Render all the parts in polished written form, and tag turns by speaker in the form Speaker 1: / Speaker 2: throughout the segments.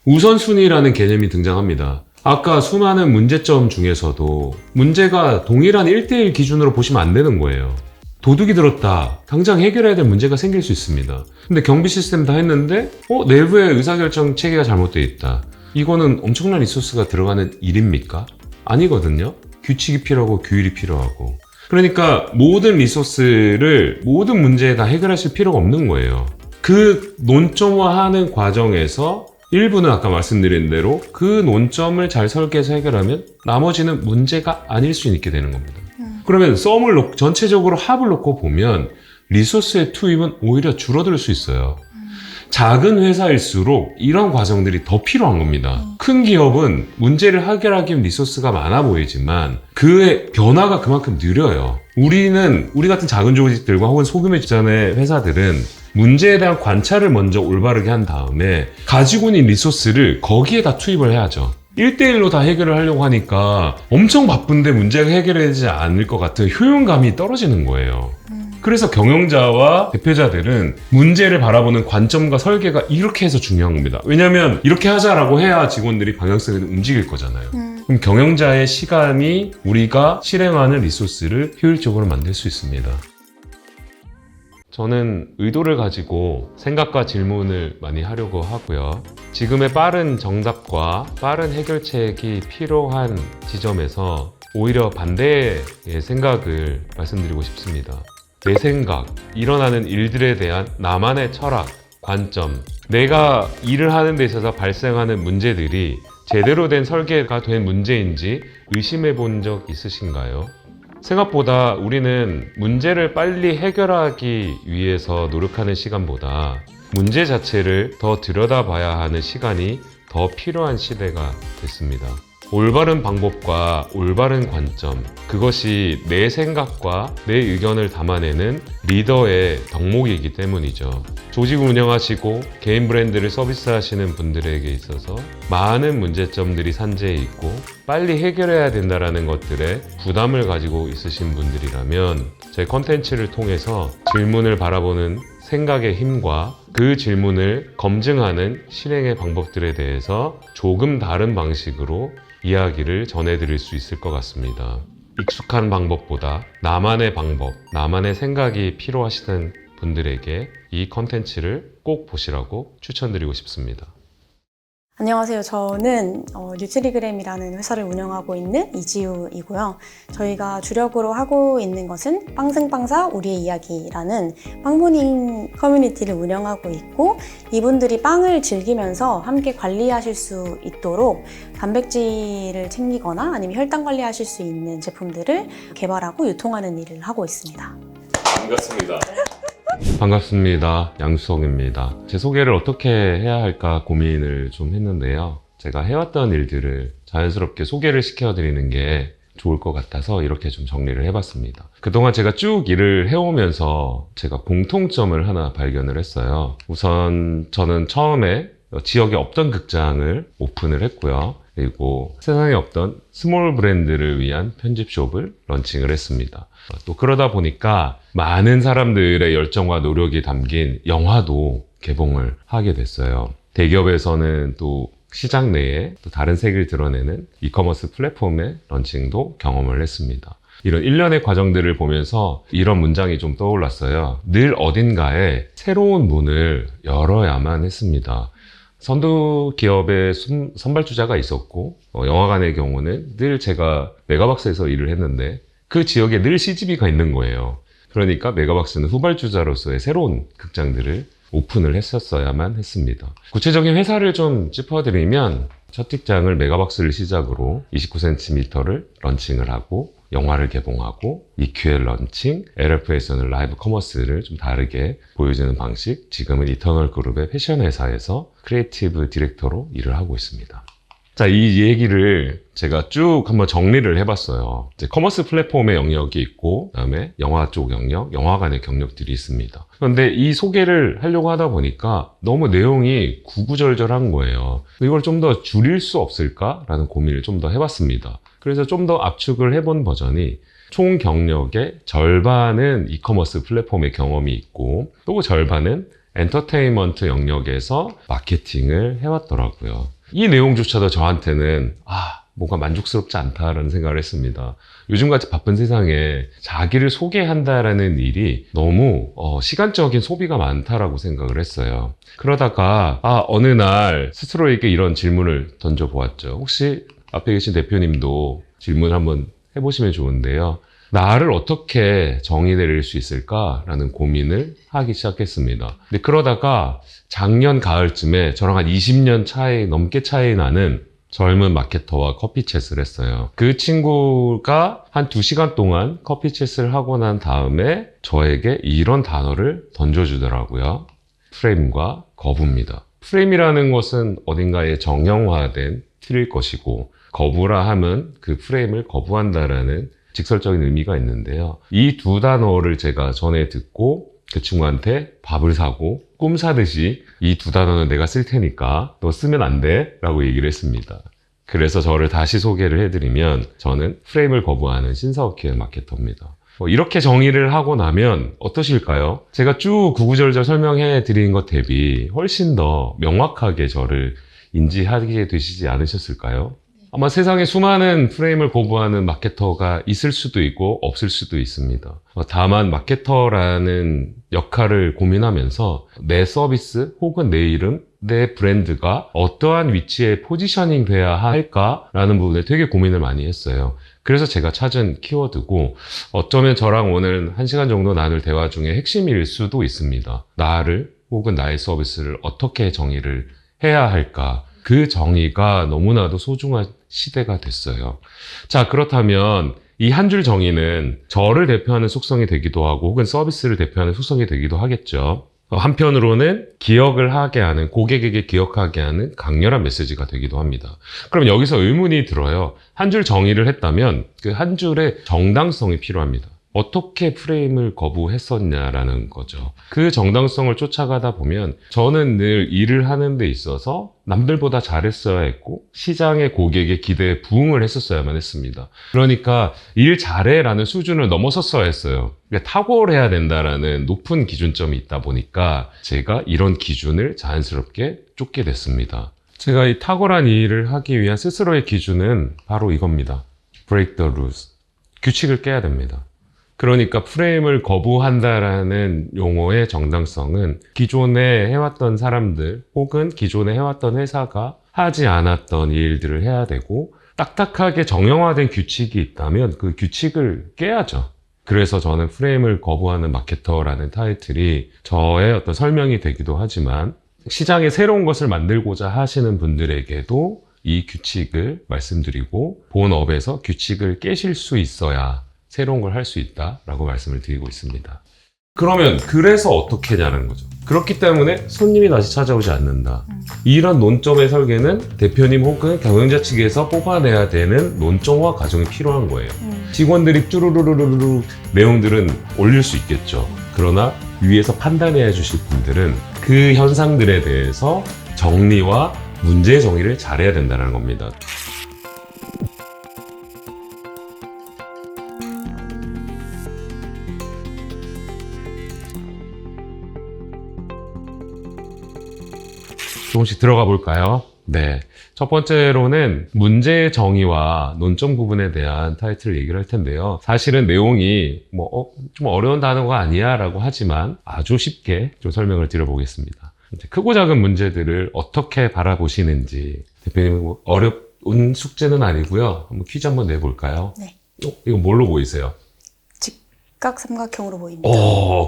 Speaker 1: 우선순위라는 개념이 등장합니다. 아까 수많은 문제점 중에서도 문제가 동일한 1대1 기준으로 보시면 안 되는 거예요. 도둑이 들었다. 당장 해결해야 될 문제가 생길 수 있습니다. 근데 경비 시스템 다 했는데 내부의 의사결정 체계가 잘못되어 있다. 이거는 엄청난 리소스가 들어가는 일입니까? 아니거든요. 규칙이 필요하고 규율이 필요하고. 그러니까 모든 리소스를 모든 문제에 다 해결하실 필요가 없는 거예요. 그 논점화하는 과정에서 일부는 아까 말씀드린 대로 그 논점을 잘 설계해서 해결하면 나머지는 문제가 아닐 수 있게 되는 겁니다. 그러면 전체적으로 합을 놓고 보면 리소스의 투입은 오히려 줄어들 수 있어요. 작은 회사일수록 이런 과정들이 더 필요한 겁니다. 큰 기업은 문제를 해결하기 위한 리소스가 많아 보이지만 그의 변화가 그만큼 느려요. 우리 같은 작은 조직들과 혹은 소규모 직전의 회사들은 문제에 대한 관찰을 먼저 올바르게 한 다음에 가지고 있는 리소스를 거기에다 투입을 해야죠. 1대1로 다 해결을 하려고 하니까 엄청 바쁜데 문제가 해결되지 않을 것 같은 효용감이 떨어지는 거예요. 그래서 경영자와 대표자들은 문제를 바라보는 관점과 설계가 이렇게 해서 중요한 겁니다. 왜냐하면 이렇게 하자라고 해야 직원들이 방향성을 움직일 거잖아요. 그럼 경영자의 시간이 우리가 실행하는 리소스를 효율적으로 만들 수 있습니다. 저는 의도를 가지고 생각과 질문을 많이 하려고 하고요. 지금의 빠른 정답과 빠른 해결책이 필요한 지점에서 오히려 반대의 생각을 말씀드리고 싶습니다. 내 생각, 일어나는 일들에 대한 나만의 철학, 관점, 내가 일을 하는 데 있어서 발생하는 문제들이 제대로 된 설계가 된 문제인지 의심해 본 적 있으신가요? 생각보다 우리는 문제를 빨리 해결하기 위해서 노력하는 시간보다 문제 자체를 더 들여다봐야 하는 시간이 더 필요한 시대가 됐습니다. 올바른 방법과 올바른 관점, 그것이 내 생각과 내 의견을 담아내는 리더의 덕목이기 때문이죠. 조직을 운영하시고 개인 브랜드를 서비스하시는 분들에게 있어서 많은 문제점들이 산재해 있고 빨리 해결해야 된다는 것들에 부담을 가지고 있으신 분들이라면 제 컨텐츠를 통해서 질문을 바라보는 생각의 힘과 그 질문을 검증하는 실행의 방법들에 대해서 조금 다른 방식으로 이야기를 전해드릴 수 있을 것 같습니다. 익숙한 방법보다 나만의 방법, 나만의 생각이 필요하시는 분들에게 이 컨텐츠를 꼭 보시라고 추천드리고 싶습니다.
Speaker 2: 안녕하세요. 저는 뉴트리그램이라는 회사를 운영하고 있는 이지우이고요. 저희가 주력으로 하고 있는 것은 빵생빵사 우리의 이야기라는 빵모닝 커뮤니티를 운영하고 있고, 이분들이 빵을 즐기면서 함께 관리하실 수 있도록 단백질을 챙기거나 아니면 혈당 관리하실 수 있는 제품들을 개발하고 유통하는 일을 하고 있습니다.
Speaker 1: 반갑습니다. 반갑습니다. 양수석입니다. 제 소개를 어떻게 해야 할까 고민을 좀 했는데요. 제가 해왔던 일들을 자연스럽게 소개를 시켜드리는 게 좋을 것 같아서 이렇게 좀 정리를 해봤습니다. 그동안 제가 쭉 일을 해오면서 제가 공통점을 하나 발견을 했어요. 우선 저는 처음에 지역에 없던 극장을 오픈을 했고요. 그리고 세상에 없던 스몰 브랜드를 위한 편집숍을 런칭을 했습니다. 또 그러다 보니까 많은 사람들의 열정과 노력이 담긴 영화도 개봉을 하게 됐어요. 대기업에서는 또 시장 내에 또 다른 색을 드러내는 이커머스 플랫폼의 런칭도 경험을 했습니다. 이런 일련의 과정들을 보면서 이런 문장이 좀 떠올랐어요. 늘 어딘가에 새로운 문을 열어야만 했습니다. 선두 기업의 선발주자가 있었고 영화관의 경우는 늘 제가 메가박스에서 일을 했는데 그 지역에 늘 CGV가 있는 거예요. 그러니까 메가박스는 후발주자로서의 새로운 극장들을 오픈을 했었어야만 했습니다. 구체적인 회사를 좀 짚어드리면 첫 직장을 메가박스를 시작으로 29cm를 런칭을 하고 영화를 개봉하고 EQL 런칭, LF에서는 라이브 커머스를 좀 다르게 보여주는 방식, 지금은 이터널 그룹의 패션 회사에서 크리에이티브 디렉터로 일을 하고 있습니다. 자, 이 얘기를 제가 쭉 한번 정리를 해봤어요. 이제 커머스 플랫폼의 영역이 있고, 그 다음에 영화 쪽 영역, 영화관의 경력들이 있습니다. 그런데 이 소개를 하려고 하다 보니까 너무 내용이 구구절절한 거예요. 이걸 좀 더 줄일 수 없을까라는 고민을 좀 더 해봤습니다. 그래서 좀 더 압축을 해본 버전이 총 경력의 절반은 이커머스 플랫폼의 경험이 있고, 또 절반은 엔터테인먼트 영역에서 마케팅을 해왔더라고요. 이 내용조차도 저한테는 뭔가 만족스럽지 않다라는 생각을 했습니다. 요즘같이 바쁜 세상에 자기를 소개한다라는 일이 너무 시간적인 소비가 많다라고 생각을 했어요. 그러다가 어느 날 스스로에게 이런 질문을 던져보았죠. 혹시 앞에 계신 대표님도 질문 한번 해보시면 좋은데요. 나를 어떻게 정의 내릴 수 있을까라는 고민을 하기 시작했습니다. 근데 그러다가 작년 가을쯤에 저랑 한 20년 넘게 차이 나는 젊은 마케터와 커피챗을 했어요. 그 친구가 한 2시간 동안 커피챗을 하고 난 다음에 저에게 이런 단어를 던져주더라고요. 프레임과 거부입니다. 프레임이라는 것은 어딘가에 정형화된 틀일 것이고, 거부라 함은 그 프레임을 거부한다라는 직설적인 의미가 있는데요. 이 두 단어를 제가 전에 듣고 그 친구한테 밥을 사고 꿈 사듯이 이 두 단어는 내가 쓸 테니까 너 쓰면 안 돼 라고 얘기를 했습니다. 그래서 저를 다시 소개를 해드리면 저는 프레임을 거부하는 신사업기획 마케터입니다. 이렇게 정의를 하고 나면 어떠실까요? 제가 쭉 구구절절 설명해 드린 것 대비 훨씬 더 명확하게 저를 인지하게 되시지 않으셨을까요? 아마 세상에 수많은 프레임을 거부하는 마케터가 있을 수도 있고 없을 수도 있습니다. 다만 마케터라는 역할을 고민하면서 내 서비스 혹은 내 이름, 내 브랜드가 어떠한 위치에 포지셔닝 돼야 할까라는 부분에 되게 고민을 많이 했어요. 그래서 제가 찾은 키워드고, 어쩌면 저랑 오늘 1시간 정도 나눌 대화 중에 핵심일 수도 있습니다. 나를 혹은 나의 서비스를 어떻게 정의를 해야 할까? 그 정의가 너무나도 소중한 시대가 됐어요. 자, 그렇다면 이 한 줄 정의는 저를 대표하는 속성이 되기도 하고 혹은 서비스를 대표하는 속성이 되기도 하겠죠. 한편으로는 기억을 하게 하는, 고객에게 기억하게 하는 강렬한 메시지가 되기도 합니다. 그럼 여기서 의문이 들어요. 한 줄 정의를 했다면 그 한 줄의 정당성이 필요합니다. 어떻게 프레임을 거부했었냐라는 거죠. 그 정당성을 쫓아가다 보면 저는 늘 일을 하는 데 있어서 남들보다 잘했어야 했고 시장의 고객의 기대에 부응을 했었어야만 했습니다. 그러니까 일 잘해라는 수준을 넘어섰어야 했어요. 그러니까 탁월해야 된다라는 높은 기준점이 있다 보니까 제가 이런 기준을 자연스럽게 쫓게 됐습니다. 제가 이 탁월한 일을 하기 위한 스스로의 기준은 바로 이겁니다. Break the rules. 규칙을 깨야 됩니다. 그러니까 프레임을 거부한다라는 용어의 정당성은 기존에 해왔던 사람들 혹은 기존에 해왔던 회사가 하지 않았던 일들을 해야 되고, 딱딱하게 정형화된 규칙이 있다면 그 규칙을 깨야죠. 그래서 저는 프레임을 거부하는 마케터라는 타이틀이 저의 어떤 설명이 되기도 하지만, 시장에 새로운 것을 만들고자 하시는 분들에게도 이 규칙을 말씀드리고, 본업에서 규칙을 깨실 수 있어야 새로운 걸 할 수 있다라고 말씀을 드리고 있습니다. 그러면 그래서 어떻게 하냐는 거죠. 그렇기 때문에 손님이 다시 찾아오지 않는다. 이런 논점의 설계는 대표님 혹은 경영자 측에서 뽑아내야 되는 논점화 과정이 필요한 거예요. 직원들이 쭈루루루루루 내용들은 올릴 수 있겠죠. 그러나 위에서 판단해 주실 분들은 그 현상들에 대해서 정리와 문제 정의를 잘해야 된다는 겁니다. 조금씩 들어가 볼까요? 네. 첫 번째로는 문제의 정의와 논점 부분에 대한 타이틀을 얘기를 할 텐데요. 사실은 내용이 좀 어려운 단어가 아니야 라고 하지만 아주 쉽게 좀 설명을 드려보겠습니다. 크고 작은 문제들을 어떻게 바라보시는지, 대표님 어려운 숙제는 아니고요. 한번 퀴즈 한번 내볼까요?
Speaker 2: 네.
Speaker 1: 이거 뭘로 보이세요?
Speaker 2: 직각삼각형으로 보입니다.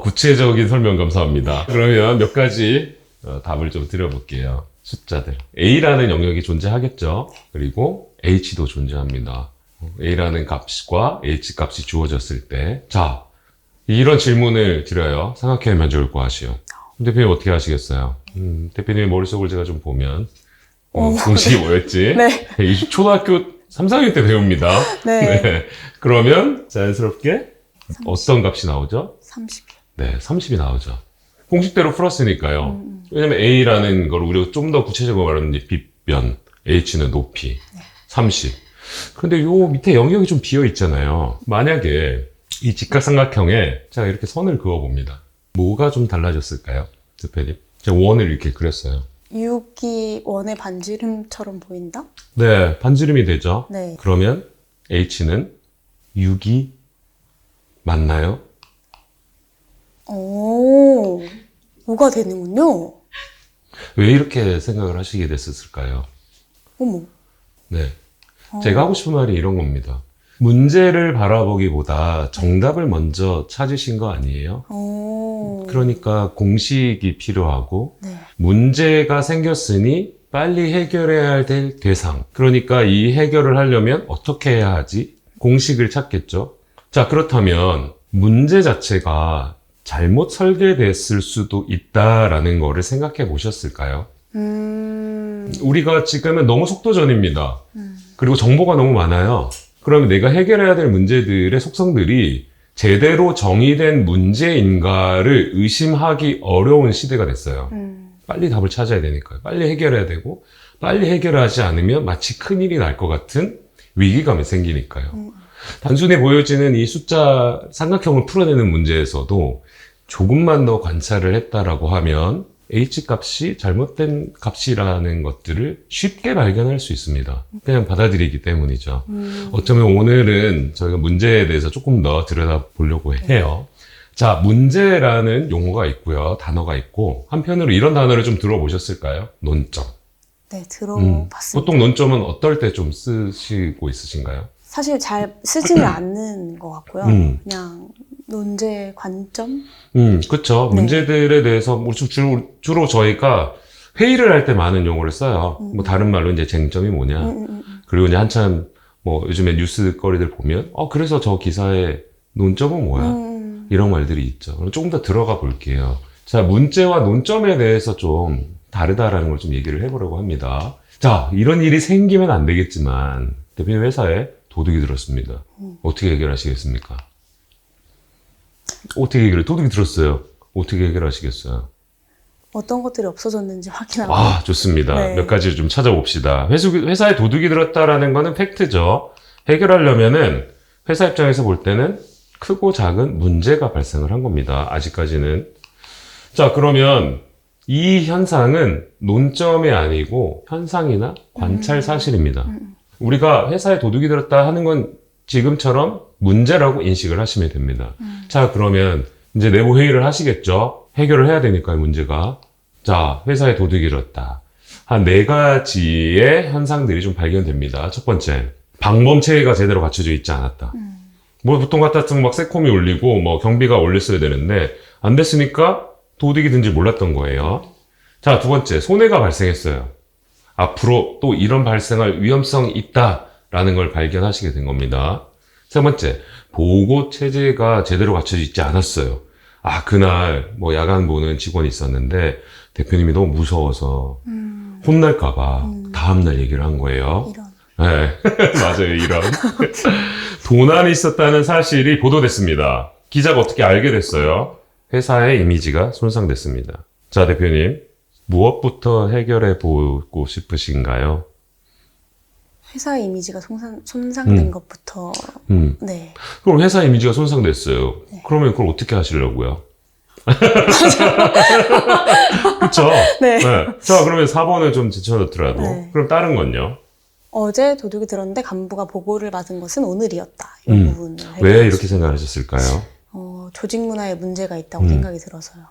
Speaker 1: 구체적인 설명 감사합니다. 그러면 몇 가지 답을 좀 드려볼게요. 숫자들. A라는 영역이 존재하겠죠. 그리고 H도 존재합니다. A라는 값과 H 값이 주어졌을 때, 자, 이런 질문을 드려요. 삼각형의 면적을 구하시오. 대표님 어떻게 하시겠어요? 대표님의 머릿속을 제가 좀 보면 공식이 뭐였지?
Speaker 2: 네.
Speaker 1: 초등학교 3, 4학년 때 배웁니다.
Speaker 2: 네.
Speaker 1: 네. 그러면 자연스럽게 30. 어떤 값이 나오죠?
Speaker 2: 30.
Speaker 1: 네, 30이 나오죠. 공식대로 풀었으니까요. 왜냐면 A라는 걸 우리가 좀 더 구체적으로 말하면 빗변, H는 높이, 30. 근데 요 밑에 영역이 좀 비어 있잖아요. 만약에 이 직각삼각형에 제가 이렇게 선을 그어봅니다. 뭐가 좀 달라졌을까요? 대표님? 제가 원을 이렇게 그렸어요.
Speaker 2: 6이 원의 반지름처럼 보인다?
Speaker 1: 네, 반지름이 되죠.
Speaker 2: 네.
Speaker 1: 그러면 H는 6이 맞나요?
Speaker 2: 오, 5가 되는군요.
Speaker 1: 왜 이렇게 생각을 하시게 됐을까요?
Speaker 2: 어머.
Speaker 1: 네. 제가 하고 싶은 말이 이런 겁니다. 문제를 바라보기보다 정답을 먼저 찾으신 거 아니에요?
Speaker 2: 오.
Speaker 1: 그러니까 공식이 필요하고
Speaker 2: 네.
Speaker 1: 문제가 생겼으니 빨리 해결해야 될 대상. 그러니까 이 해결을 하려면 어떻게 해야 하지? 공식을 찾겠죠. 자, 그렇다면 문제 자체가 잘못 설계됐을 수도 있다라는 거를 생각해 보셨을까요? 우리가 지금은 너무 속도전입니다. 그리고 정보가 너무 많아요. 그러면 내가 해결해야 될 문제들의 속성들이 제대로 정의된 문제인가를 의심하기 어려운 시대가 됐어요. 빨리 답을 찾아야 되니까요. 빨리 해결해야 되고, 빨리 해결하지 않으면 마치 큰일이 날 것 같은 위기감이 생기니까요. 단순해 보여지는 이 숫자 삼각형을 풀어내는 문제에서도 조금만 더 관찰을 했다라고 하면 H값이 잘못된 값이라는 것들을 쉽게 발견할 수 있습니다. 그냥 받아들이기 때문이죠. 어쩌면 오늘은 저희가 문제에 대해서 조금 더 들여다보려고 해요. 자, 문제라는 용어가 있고요. 단어가 있고, 한편으로 이런 단어를 좀 들어보셨을까요? 논점.
Speaker 2: 네, 들어봤습니다.
Speaker 1: 보통 논점은 어떨 때 좀 쓰시고 있으신가요?
Speaker 2: 사실 잘 쓰지는 않는 것 같고요. 그냥 논제 관점?
Speaker 1: 그쵸.
Speaker 2: 네.
Speaker 1: 문제들에 대해서 뭐 주로 저희가 회의를 할 때 많은 용어를 써요. 뭐 다른 말로 이제 쟁점이 뭐냐. 그리고 이제 한참 뭐 요즘에 뉴스거리들 보면, 그래서 저 기사의 논점은 뭐야? 이런 말들이 있죠. 그럼 조금 더 들어가 볼게요. 자, 문제와 논점에 대해서 좀 다르다라는 걸 좀 얘기를 해보려고 합니다. 자, 이런 일이 생기면 안 되겠지만, 대표님 회사에 도둑이 들었습니다. 어떻게 해결하시겠습니까? 도둑이 들었어요. 어떻게 해결하시겠어요?
Speaker 2: 어떤 것들이 없어졌는지 확인하고.
Speaker 1: 좋습니다.
Speaker 2: 네.
Speaker 1: 몇 가지를 좀 찾아봅시다. 회사에 도둑이 들었다라는 거는 팩트죠. 해결하려면은 회사 입장에서 볼 때는 크고 작은 문제가 발생을 한 겁니다. 아직까지는. 자, 그러면 이 현상은 논점이 아니고 현상이나 관찰 사실입니다. 우리가 회사에 도둑이 들었다 하는 건 지금처럼 문제라고 인식을 하시면 됩니다. 자, 그러면 이제 내부 회의를 하시겠죠? 해결을 해야 되니까요, 문제가. 자, 회사에 도둑이 들었다. 한 4가지의 현상들이 좀 발견됩니다. 첫 번째, 방범 체계가 제대로 갖춰져 있지 않았다. 뭐 보통 같았으면 막 세콤이 울리고 뭐 경비가 올렸어야 되는데 안 됐으니까 도둑이 든지 몰랐던 거예요. 자, 두 번째, 손해가 발생했어요. 앞으로 또 이런 발생할 위험성이 있다라는 걸 발견하시게 된 겁니다. 세 번째, 보고 체제가 제대로 갖춰져 있지 않았어요. 그날 뭐 야간 보는 직원이 있었는데 대표님이 너무 무서워서 혼날까봐 다음날 얘기를 한 거예요.
Speaker 2: 이런.
Speaker 1: 네, 맞아요, 이런. 도난이 있었다는 사실이 보도됐습니다. 기자가 어떻게 알게 됐어요? 회사의 이미지가 손상됐습니다. 자, 대표님, 무엇부터 해결해 보고 싶으신가요?
Speaker 2: 회사 이미지가 손상된 것부터. 네.
Speaker 1: 그럼 회사 이미지가 손상됐어요.
Speaker 2: 네.
Speaker 1: 그러면 그걸 어떻게 하시려고요? 그쵸?
Speaker 2: 네.
Speaker 1: 자, 그러면 4번을 좀 제쳐놓더라도.
Speaker 2: 네.
Speaker 1: 그럼 다른 건요?
Speaker 2: 어제 도둑이 들었는데 간부가 보고를 받은 것은 오늘이었다. 이 부분을
Speaker 1: 왜 이렇게 생각하셨을까요?
Speaker 2: 조직 문화에 문제가 있다고 생각이 들어서요.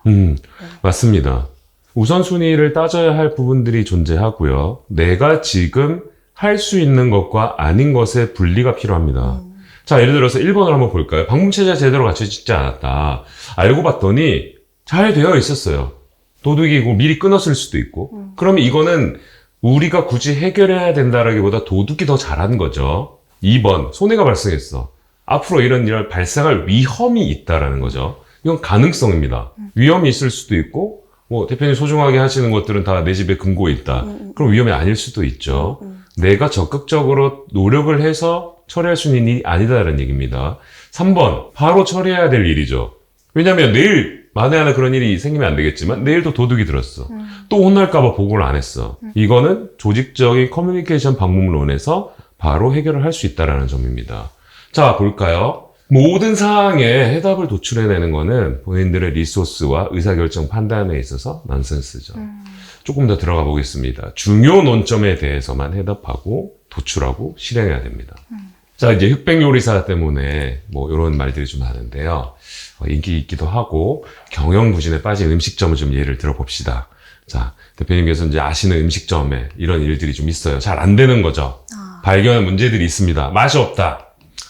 Speaker 1: 맞습니다. 우선순위를 따져야 할 부분들이 존재하고요. 내가 지금 할 수 있는 것과 아닌 것의 분리가 필요합니다. 자, 예를 들어서 1번을 한번 볼까요? 방문체제가 제대로 갖춰지지 않았다. 알고 봤더니 잘 되어 있었어요. 도둑이 미리 끊었을 수도 있고. 그러면 이거는 우리가 굳이 해결해야 된다라기보다 도둑이 더 잘한 거죠. 2번, 손해가 발생했어. 앞으로 이런 일 발생할 위험이 있다라는 거죠. 이건 가능성입니다. 위험이 있을 수도 있고, 뭐 대표님 소중하게 하시는 것들은 다 내 집에 금고에 있다. 그럼 위험이 아닐 수도 있죠. 내가 적극적으로 노력을 해서 처리할 수 있는 일이 아니다라는 얘기입니다. 3번, 바로 처리해야 될 일이죠. 왜냐면 내일 만에 하나 그런 일이 생기면 안 되겠지만 내일도 도둑이 들었어. 또 혼날까봐 보고를 안 했어. 이거는 조직적인 커뮤니케이션 방법론에서 바로 해결을 할 수 있다는 점입니다. 자, 볼까요? 모든 사항에 해답을 도출해내는 거는 본인들의 리소스와 의사결정 판단에 있어서 넌센스죠. 조금 더 들어가 보겠습니다. 중요 논점에 대해서만 해답하고 도출하고 실행해야 됩니다. 자, 이제 흑백 요리사 때문에 뭐 이런 말들이 좀 하는데요. 인기 있기도 하고 경영부진에 빠진 음식점을 좀 예를 들어봅시다. 자, 대표님께서 이제 아시는 음식점에 이런 일들이 좀 있어요. 잘 안 되는 거죠. 발견한 문제들이 있습니다. 맛이 없다.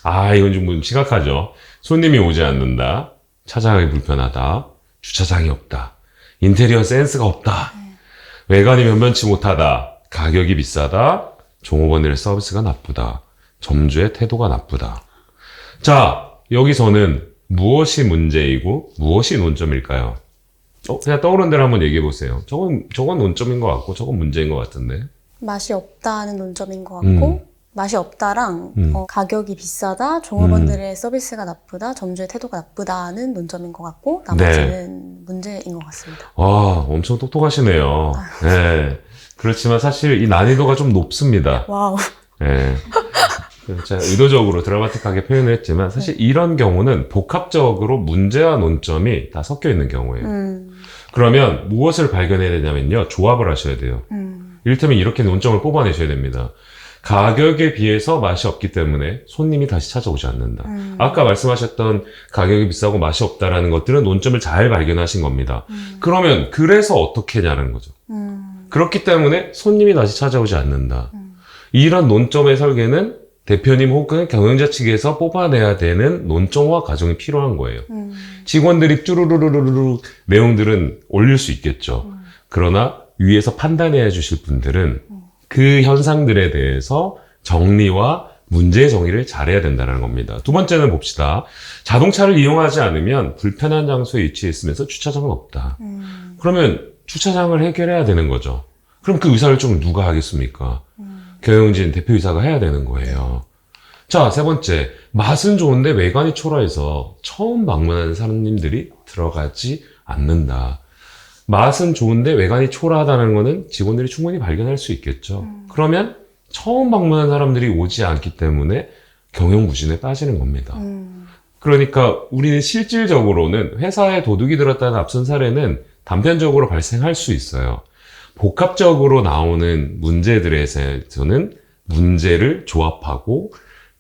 Speaker 1: 아, 이건 좀 심각하죠. 손님이 오지 않는다. 찾아가기 불편하다. 주차장이 없다. 인테리어 센스가 없다. 외관이 변변치 못하다. 가격이 비싸다. 종업원들의 서비스가 나쁘다. 점주의 태도가 나쁘다. 자, 여기서는 무엇이 문제이고 무엇이 논점일까요? 그냥 떠오른 대로 한번 얘기해 보세요. 저건 논점인 것 같고 저건 문제인 것 같은데.
Speaker 2: 맛이 없다는 논점인 것 같고 맛이 없다랑 가격이 비싸다, 종업원들의 서비스가 나쁘다, 점주의 태도가 나쁘다는 논점인 것 같고 나머지는 문제인 것 같습니다.
Speaker 1: 와, 엄청 똑똑하시네요. 네. 그렇지만 사실 이 난이도가 좀 높습니다.
Speaker 2: 와우.
Speaker 1: 네. 제가 의도적으로 드라마틱하게 표현을 했지만 사실 이런 경우는 복합적으로 문제와 논점이 다 섞여 있는 경우예요. 그러면 무엇을 발견해야 되냐면요. 조합을 하셔야 돼요. 이를테면 이렇게 논점을 뽑아내셔야 됩니다. 가격에 비해서 맛이 없기 때문에 손님이 다시 찾아오지 않는다. 아까 말씀하셨던 가격이 비싸고 맛이 없다라는 것들은 논점을 잘 발견하신 겁니다. 그러면 그래서 어떻게 하냐는 거죠. 그렇기 때문에 손님이 다시 찾아오지 않는다. 이런 논점의 설계는 대표님 혹은 경영자 측에서 뽑아내야 되는 논점화 과정이 필요한 거예요. 직원들이 쭈루루루루루 내용들은 올릴 수 있겠죠. 그러나 위에서 판단해 주실 분들은 그 현상들에 대해서 정리와 문제 정의를 잘해야 된다는 겁니다. 두 번째는 봅시다. 자동차를 이용하지 않으면 불편한 장소에 위치해 있으면서 주차장은 없다. 그러면 주차장을 해결해야 되는 거죠. 그럼 그 의사결정을 누가 하겠습니까? 경영진 대표이사가 해야 되는 거예요. 자, 세 번째. 맛은 좋은데 외관이 초라해서 처음 방문하는 손님들이 들어가지 않는다. 맛은 좋은데 외관이 초라하다는 거는 직원들이 충분히 발견할 수 있겠죠. 그러면 처음 방문한 사람들이 오지 않기 때문에 경영부진에 빠지는 겁니다. 그러니까 우리는 실질적으로는 회사에 도둑이 들었다는 앞선 사례는 단편적으로 발생할 수 있어요. 복합적으로 나오는 문제들에서는 문제를 조합하고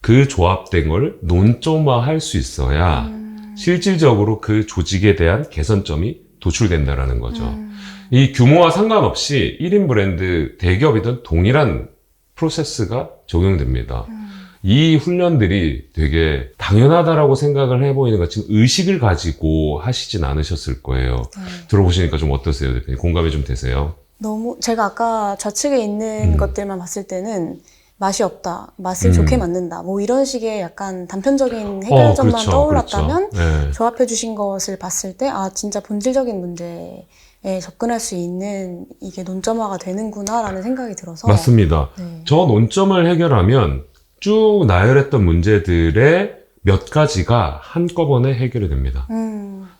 Speaker 1: 그 조합된 걸 논점화할 수 있어야 실질적으로 그 조직에 대한 개선점이 도출된다라는 거죠. 이 규모와 상관없이 1인 브랜드 대기업이든 동일한 프로세스가 적용됩니다. 이 훈련들이 되게 당연하다라고 생각을 해보이는 것, 지금 의식을 가지고 하시진 않으셨을 거예요. 들어보시니까 좀 어떠세요, 대표님? 공감이 좀 되세요?
Speaker 2: 제가 아까 좌측에 있는 것들만 봤을 때는 맛이 없다, 맛을 좋게 만든다, 뭐 이런 식의 약간 단편적인 해결점만
Speaker 1: 그렇죠,
Speaker 2: 떠올랐다면
Speaker 1: 그렇죠. 네.
Speaker 2: 조합해 주신 것을 봤을 때 진짜 본질적인 문제에 접근할 수 있는 이게 논점화가 되는구나라는 생각이 들어서
Speaker 1: 맞습니다.
Speaker 2: 네.
Speaker 1: 저 논점을 해결하면 쭉 나열했던 문제들의 몇 가지가 한꺼번에 해결이 됩니다.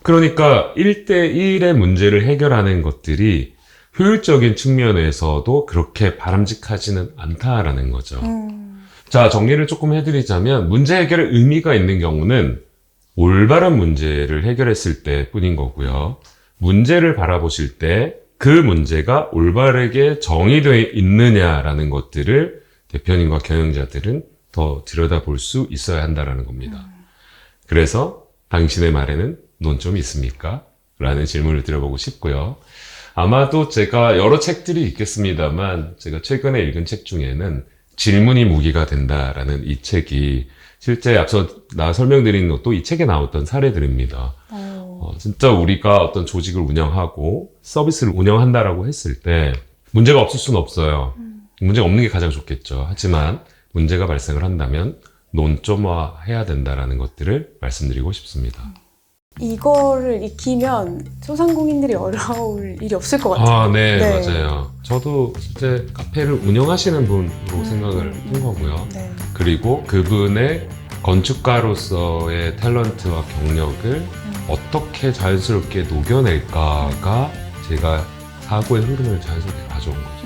Speaker 1: 그러니까 1대1의 문제를 해결하는 것들이 효율적인 측면에서도 그렇게 바람직하지는 않다라는 거죠. 자, 정리를 조금 해드리자면 문제 해결의 의미가 있는 경우는 올바른 문제를 해결했을 때 뿐인 거고요. 문제를 바라보실 때 그 문제가 올바르게 정의되어 있느냐라는 것들을 대표님과 경영자들은 더 들여다볼 수 있어야 한다는 겁니다. 그래서 당신의 말에는 논점이 있습니까? 라는 질문을 드려보고 싶고요. 아마도 제가 여러 책들이 있겠습니다만 제가 최근에 읽은 책 중에는 질문이 무기가 된다라는 이 책이 실제 앞서 설명드린 것도 이 책에 나왔던 사례들입니다. 진짜 우리가 어떤 조직을 운영하고 서비스를 운영한다라고 했을 때 문제가 없을 수는 없어요. 문제가 없는 게 가장 좋겠죠. 하지만 문제가 발생을 한다면 논점화해야 된다라는 것들을 말씀드리고 싶습니다.
Speaker 2: 이거를 익히면 소상공인들이 어려울 일이 없을 것 같아요.
Speaker 1: 네, 맞아요. 저도 실제 카페를 운영하시는 분으로 생각을 한 거고요.
Speaker 2: 네.
Speaker 1: 그리고 그분의 건축가로서의 탤런트와 경력을 어떻게 자연스럽게 녹여낼까가 제가 사고의 흐름을 자연스럽게 가져온 거죠.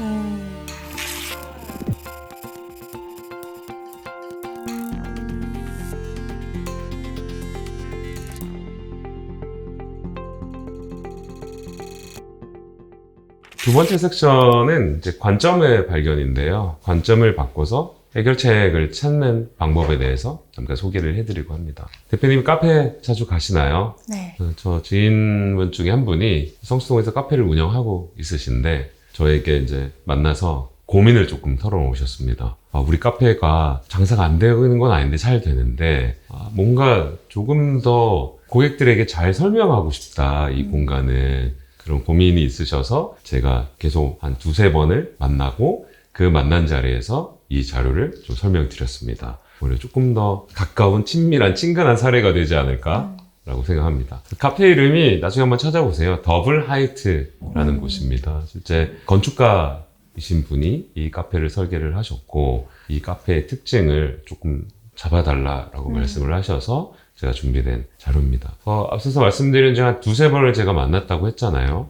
Speaker 1: 두 번째 섹션은 이제 관점의 발견인데요. 관점을 바꿔서 해결책을 찾는 방법에 대해서 잠깐 소개를 해드리고 합니다. 대표님 카페 자주 가시나요?
Speaker 2: 네.
Speaker 1: 저 지인분 중에 한 분이 성수동에서 카페를 운영하고 있으신데 저에게 이제 만나서 고민을 조금 털어놓으셨습니다. 우리 카페가 장사가 안 되는 건 아닌데 잘 되는데 뭔가 조금 더 고객들에게 잘 설명하고 싶다, 이 공간을. 그런 고민이 있으셔서 제가 계속 한 두세 번을 만나고 그 만난 자리에서 이 자료를 좀 설명드렸습니다. 오히려 조금 더 가까운 친밀한 친근한 사례가 되지 않을까라고 생각합니다. 카페 이름이 나중에 한번 찾아보세요. 더블 하이트라는 곳입니다. 실제 건축가이신 분이 이 카페를 설계를 하셨고 이 카페의 특징을 조금 잡아달라라고 말씀을 하셔서 제가 준비된 자료입니다. 앞서서 말씀드린 중 한 두세 번을 제가 만났다고 했잖아요.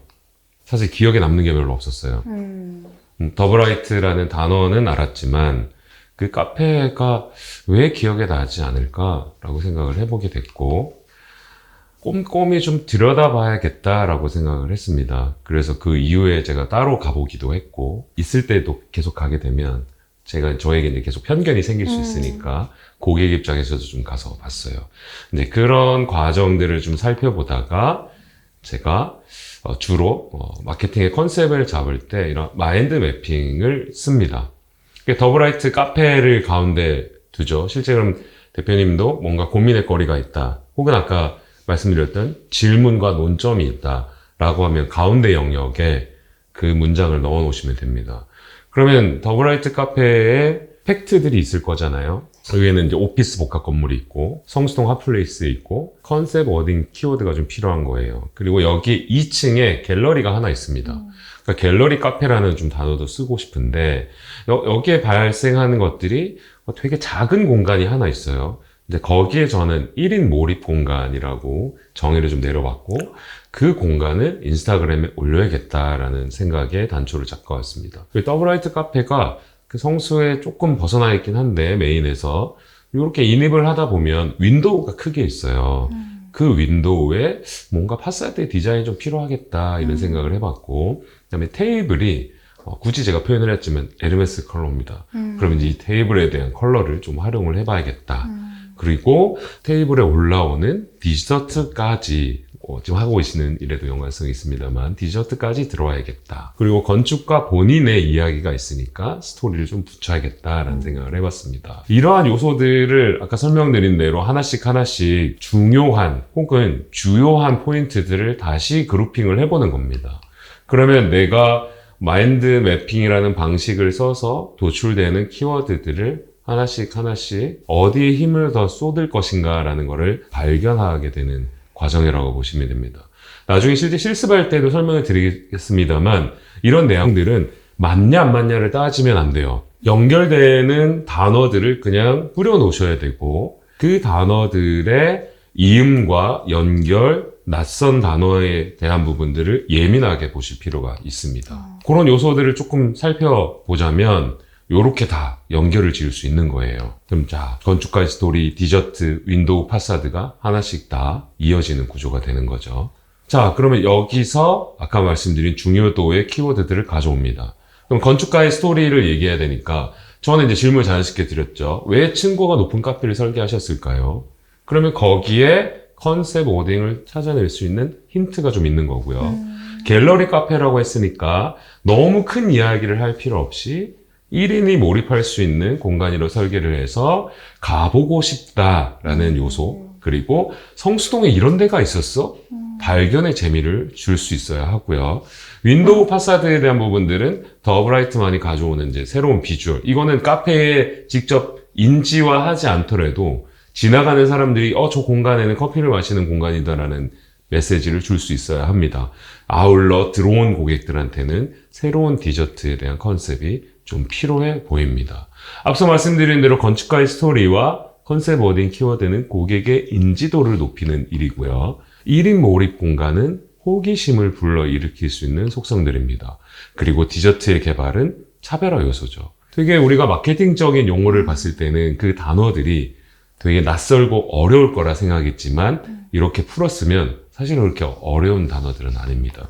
Speaker 1: 사실 기억에 남는 게 별로 없었어요. 더블라이트라는 단어는 알았지만 그 카페가 왜 기억에 나지 않을까라고 생각을 해보게 됐고 꼼꼼히 좀 들여다봐야겠다라고 생각을 했습니다. 그래서 그 이후에 제가 따로 가보기도 했고 있을 때도 계속 가게 되면 저에게 이제 계속 편견이 생길 수 있으니까 고객 입장에서도 좀 가서 봤어요. 이제 그런 과정들을 좀 살펴보다가 제가 주로 마케팅의 컨셉을 잡을 때 이런 마인드 매핑을 씁니다. 더블라이트 카페를 가운데 두죠. 실제 그럼 대표님도 뭔가 고민의 거리가 있다. 혹은 아까 말씀드렸던 질문과 논점이 있다. 라고 하면 가운데 영역에 그 문장을 넣어 놓으시면 됩니다. 그러면 더블라이트 카페에 팩트들이 있을 거잖아요. 여기에는 이제 오피스 복합 건물이 있고 성수동 핫플레이스에 있고 컨셉 워딩 키워드가 좀 필요한 거예요. 그리고 여기 2층에 갤러리가 하나 있습니다. 그러니까 갤러리 카페라는 좀 단어도 쓰고 싶은데 여기에 발생하는 것들이 되게 작은 공간이 하나 있어요. 근데 거기에 저는 1인 몰입 공간이라고 정의를 좀 내려봤고 그 공간을 인스타그램에 올려야겠다라는 생각에 단초를 잡아왔습니다. 더블라이트 카페가 그 성수에 조금 벗어나 있긴 한데 메인에서 이렇게 인입을 하다 보면 윈도우가 크게 있어요. 그 윈도우에 뭔가 파사드 디자인이 좀 필요하겠다 이런 생각을 해봤고 그다음에 테이블이 굳이 제가 표현을 했지만 에르메스 컬러입니다. 그러면 이제 이 테이블에 대한 컬러를 좀 활용을 해봐야겠다. 그리고 테이블에 올라오는 디저트까지 지금 하고 계시는 일에도 연관성이 있습니다만 디저트까지 들어와야겠다. 그리고 건축가 본인의 이야기가 있으니까 스토리를 좀 붙여야겠다라는 생각을 해봤습니다. 이러한 요소들을 아까 설명드린 대로 하나씩 중요한 혹은 주요한 포인트들을 다시 그룹핑을 해보는 겁니다. 그러면 내가 마인드 매핑이라는 방식을 써서 도출되는 키워드들을 하나씩 어디에 힘을 더 쏟을 것인가 라는 거를 발견하게 되는 과정이라고 보시면 됩니다. 나중에 실제 실습할 때도 설명을 드리겠습니다만 이런 내용들은 맞냐 안 맞냐를 따지면 안 돼요. 연결되는 단어들을 그냥 뿌려 놓으셔야 되고 그 단어들의 이음과 연결, 낯선 단어에 대한 부분들을 예민하게 보실 필요가 있습니다. 그런 요소들을 조금 살펴보자면 요렇게 다 연결을 지을 수 있는 거예요. 그럼 자, 건축가의 스토리, 디저트, 윈도우, 파사드가 하나씩 다 이어지는 구조가 되는 거죠. 자, 그러면 여기서 아까 말씀드린 중요도의 키워드들을 가져옵니다. 그럼 건축가의 스토리를 얘기해야 되니까 저는 이제 질문을 자연스럽게 드렸죠. 왜 층고가 높은 카페를 설계하셨을까요? 그러면 거기에 컨셉 워딩을 찾아낼 수 있는 힌트가 좀 있는 거고요. 갤러리 카페라고 했으니까 너무 큰 이야기를 할 필요 없이 1인이 몰입할 수 있는 공간으로 설계를 해서 가보고 싶다라는 요소, 그리고 성수동에 이런 데가 있었어? 발견의 재미를 줄 수 있어야 하고요. 윈도우 파사드에 대한 부분들은 더블라이트만이 가져오는 이제 새로운 비주얼. 이거는 카페에 직접 인지화하지 않더라도 지나가는 사람들이 저 공간에는 커피를 마시는 공간이다라는 메시지를 줄 수 있어야 합니다. 아울러 들어온 고객들한테는 새로운 디저트에 대한 컨셉이 좀 필요해 보입니다. 앞서 말씀드린 대로 건축가의 스토리와 컨셉 워딩 키워드는 고객의 인지도를 높이는 일이고요. 1인 몰입 공간은 호기심을 불러일으킬 수 있는 속성들입니다. 그리고 디저트의 개발은 차별화 요소죠. 되게 우리가 마케팅적인 용어를 봤을 때는 그 단어들이 되게 낯설고 어려울 거라 생각했지만 이렇게 풀었으면 사실 그렇게 어려운 단어들은 아닙니다.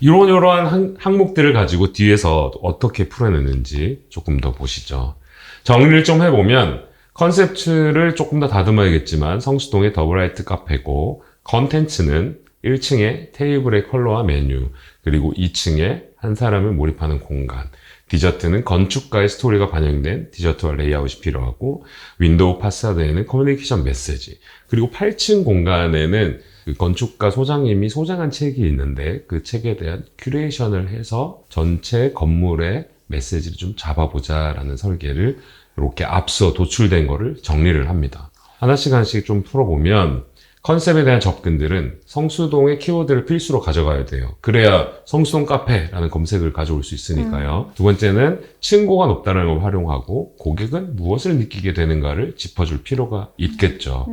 Speaker 1: 이러한 항목들을 가지고 뒤에서 어떻게 풀어내는지 조금 더 보시죠. 정리를 좀 해보면 컨셉트를 조금 더 다듬어야겠지만 성수동의 더블라이트 카페고, 컨텐츠는 1층에 테이블의 컬러와 메뉴, 그리고 2층에 한 사람을 몰입하는 공간, 디저트는 건축가의 스토리가 반영된 디저트와 레이아웃이 필요하고, 윈도우 파사드에는 커뮤니케이션 메시지, 그리고 8층 공간에는 그 건축가 소장님이 소장한 책이 있는데 그 책에 대한 큐레이션을 해서 전체 건물의 메시지를 좀 잡아보자 라는 설계를 이렇게 앞서 도출된 거를 정리를 합니다. 하나씩 좀 풀어보면, 컨셉에 대한 접근들은 성수동의 키워드를 필수로 가져가야 돼요. 그래야 성수동 카페라는 검색을 가져올 수 있으니까요. 두 번째는 층고가 높다는 걸 활용하고 고객은 무엇을 느끼게 되는가를 짚어줄 필요가 있겠죠.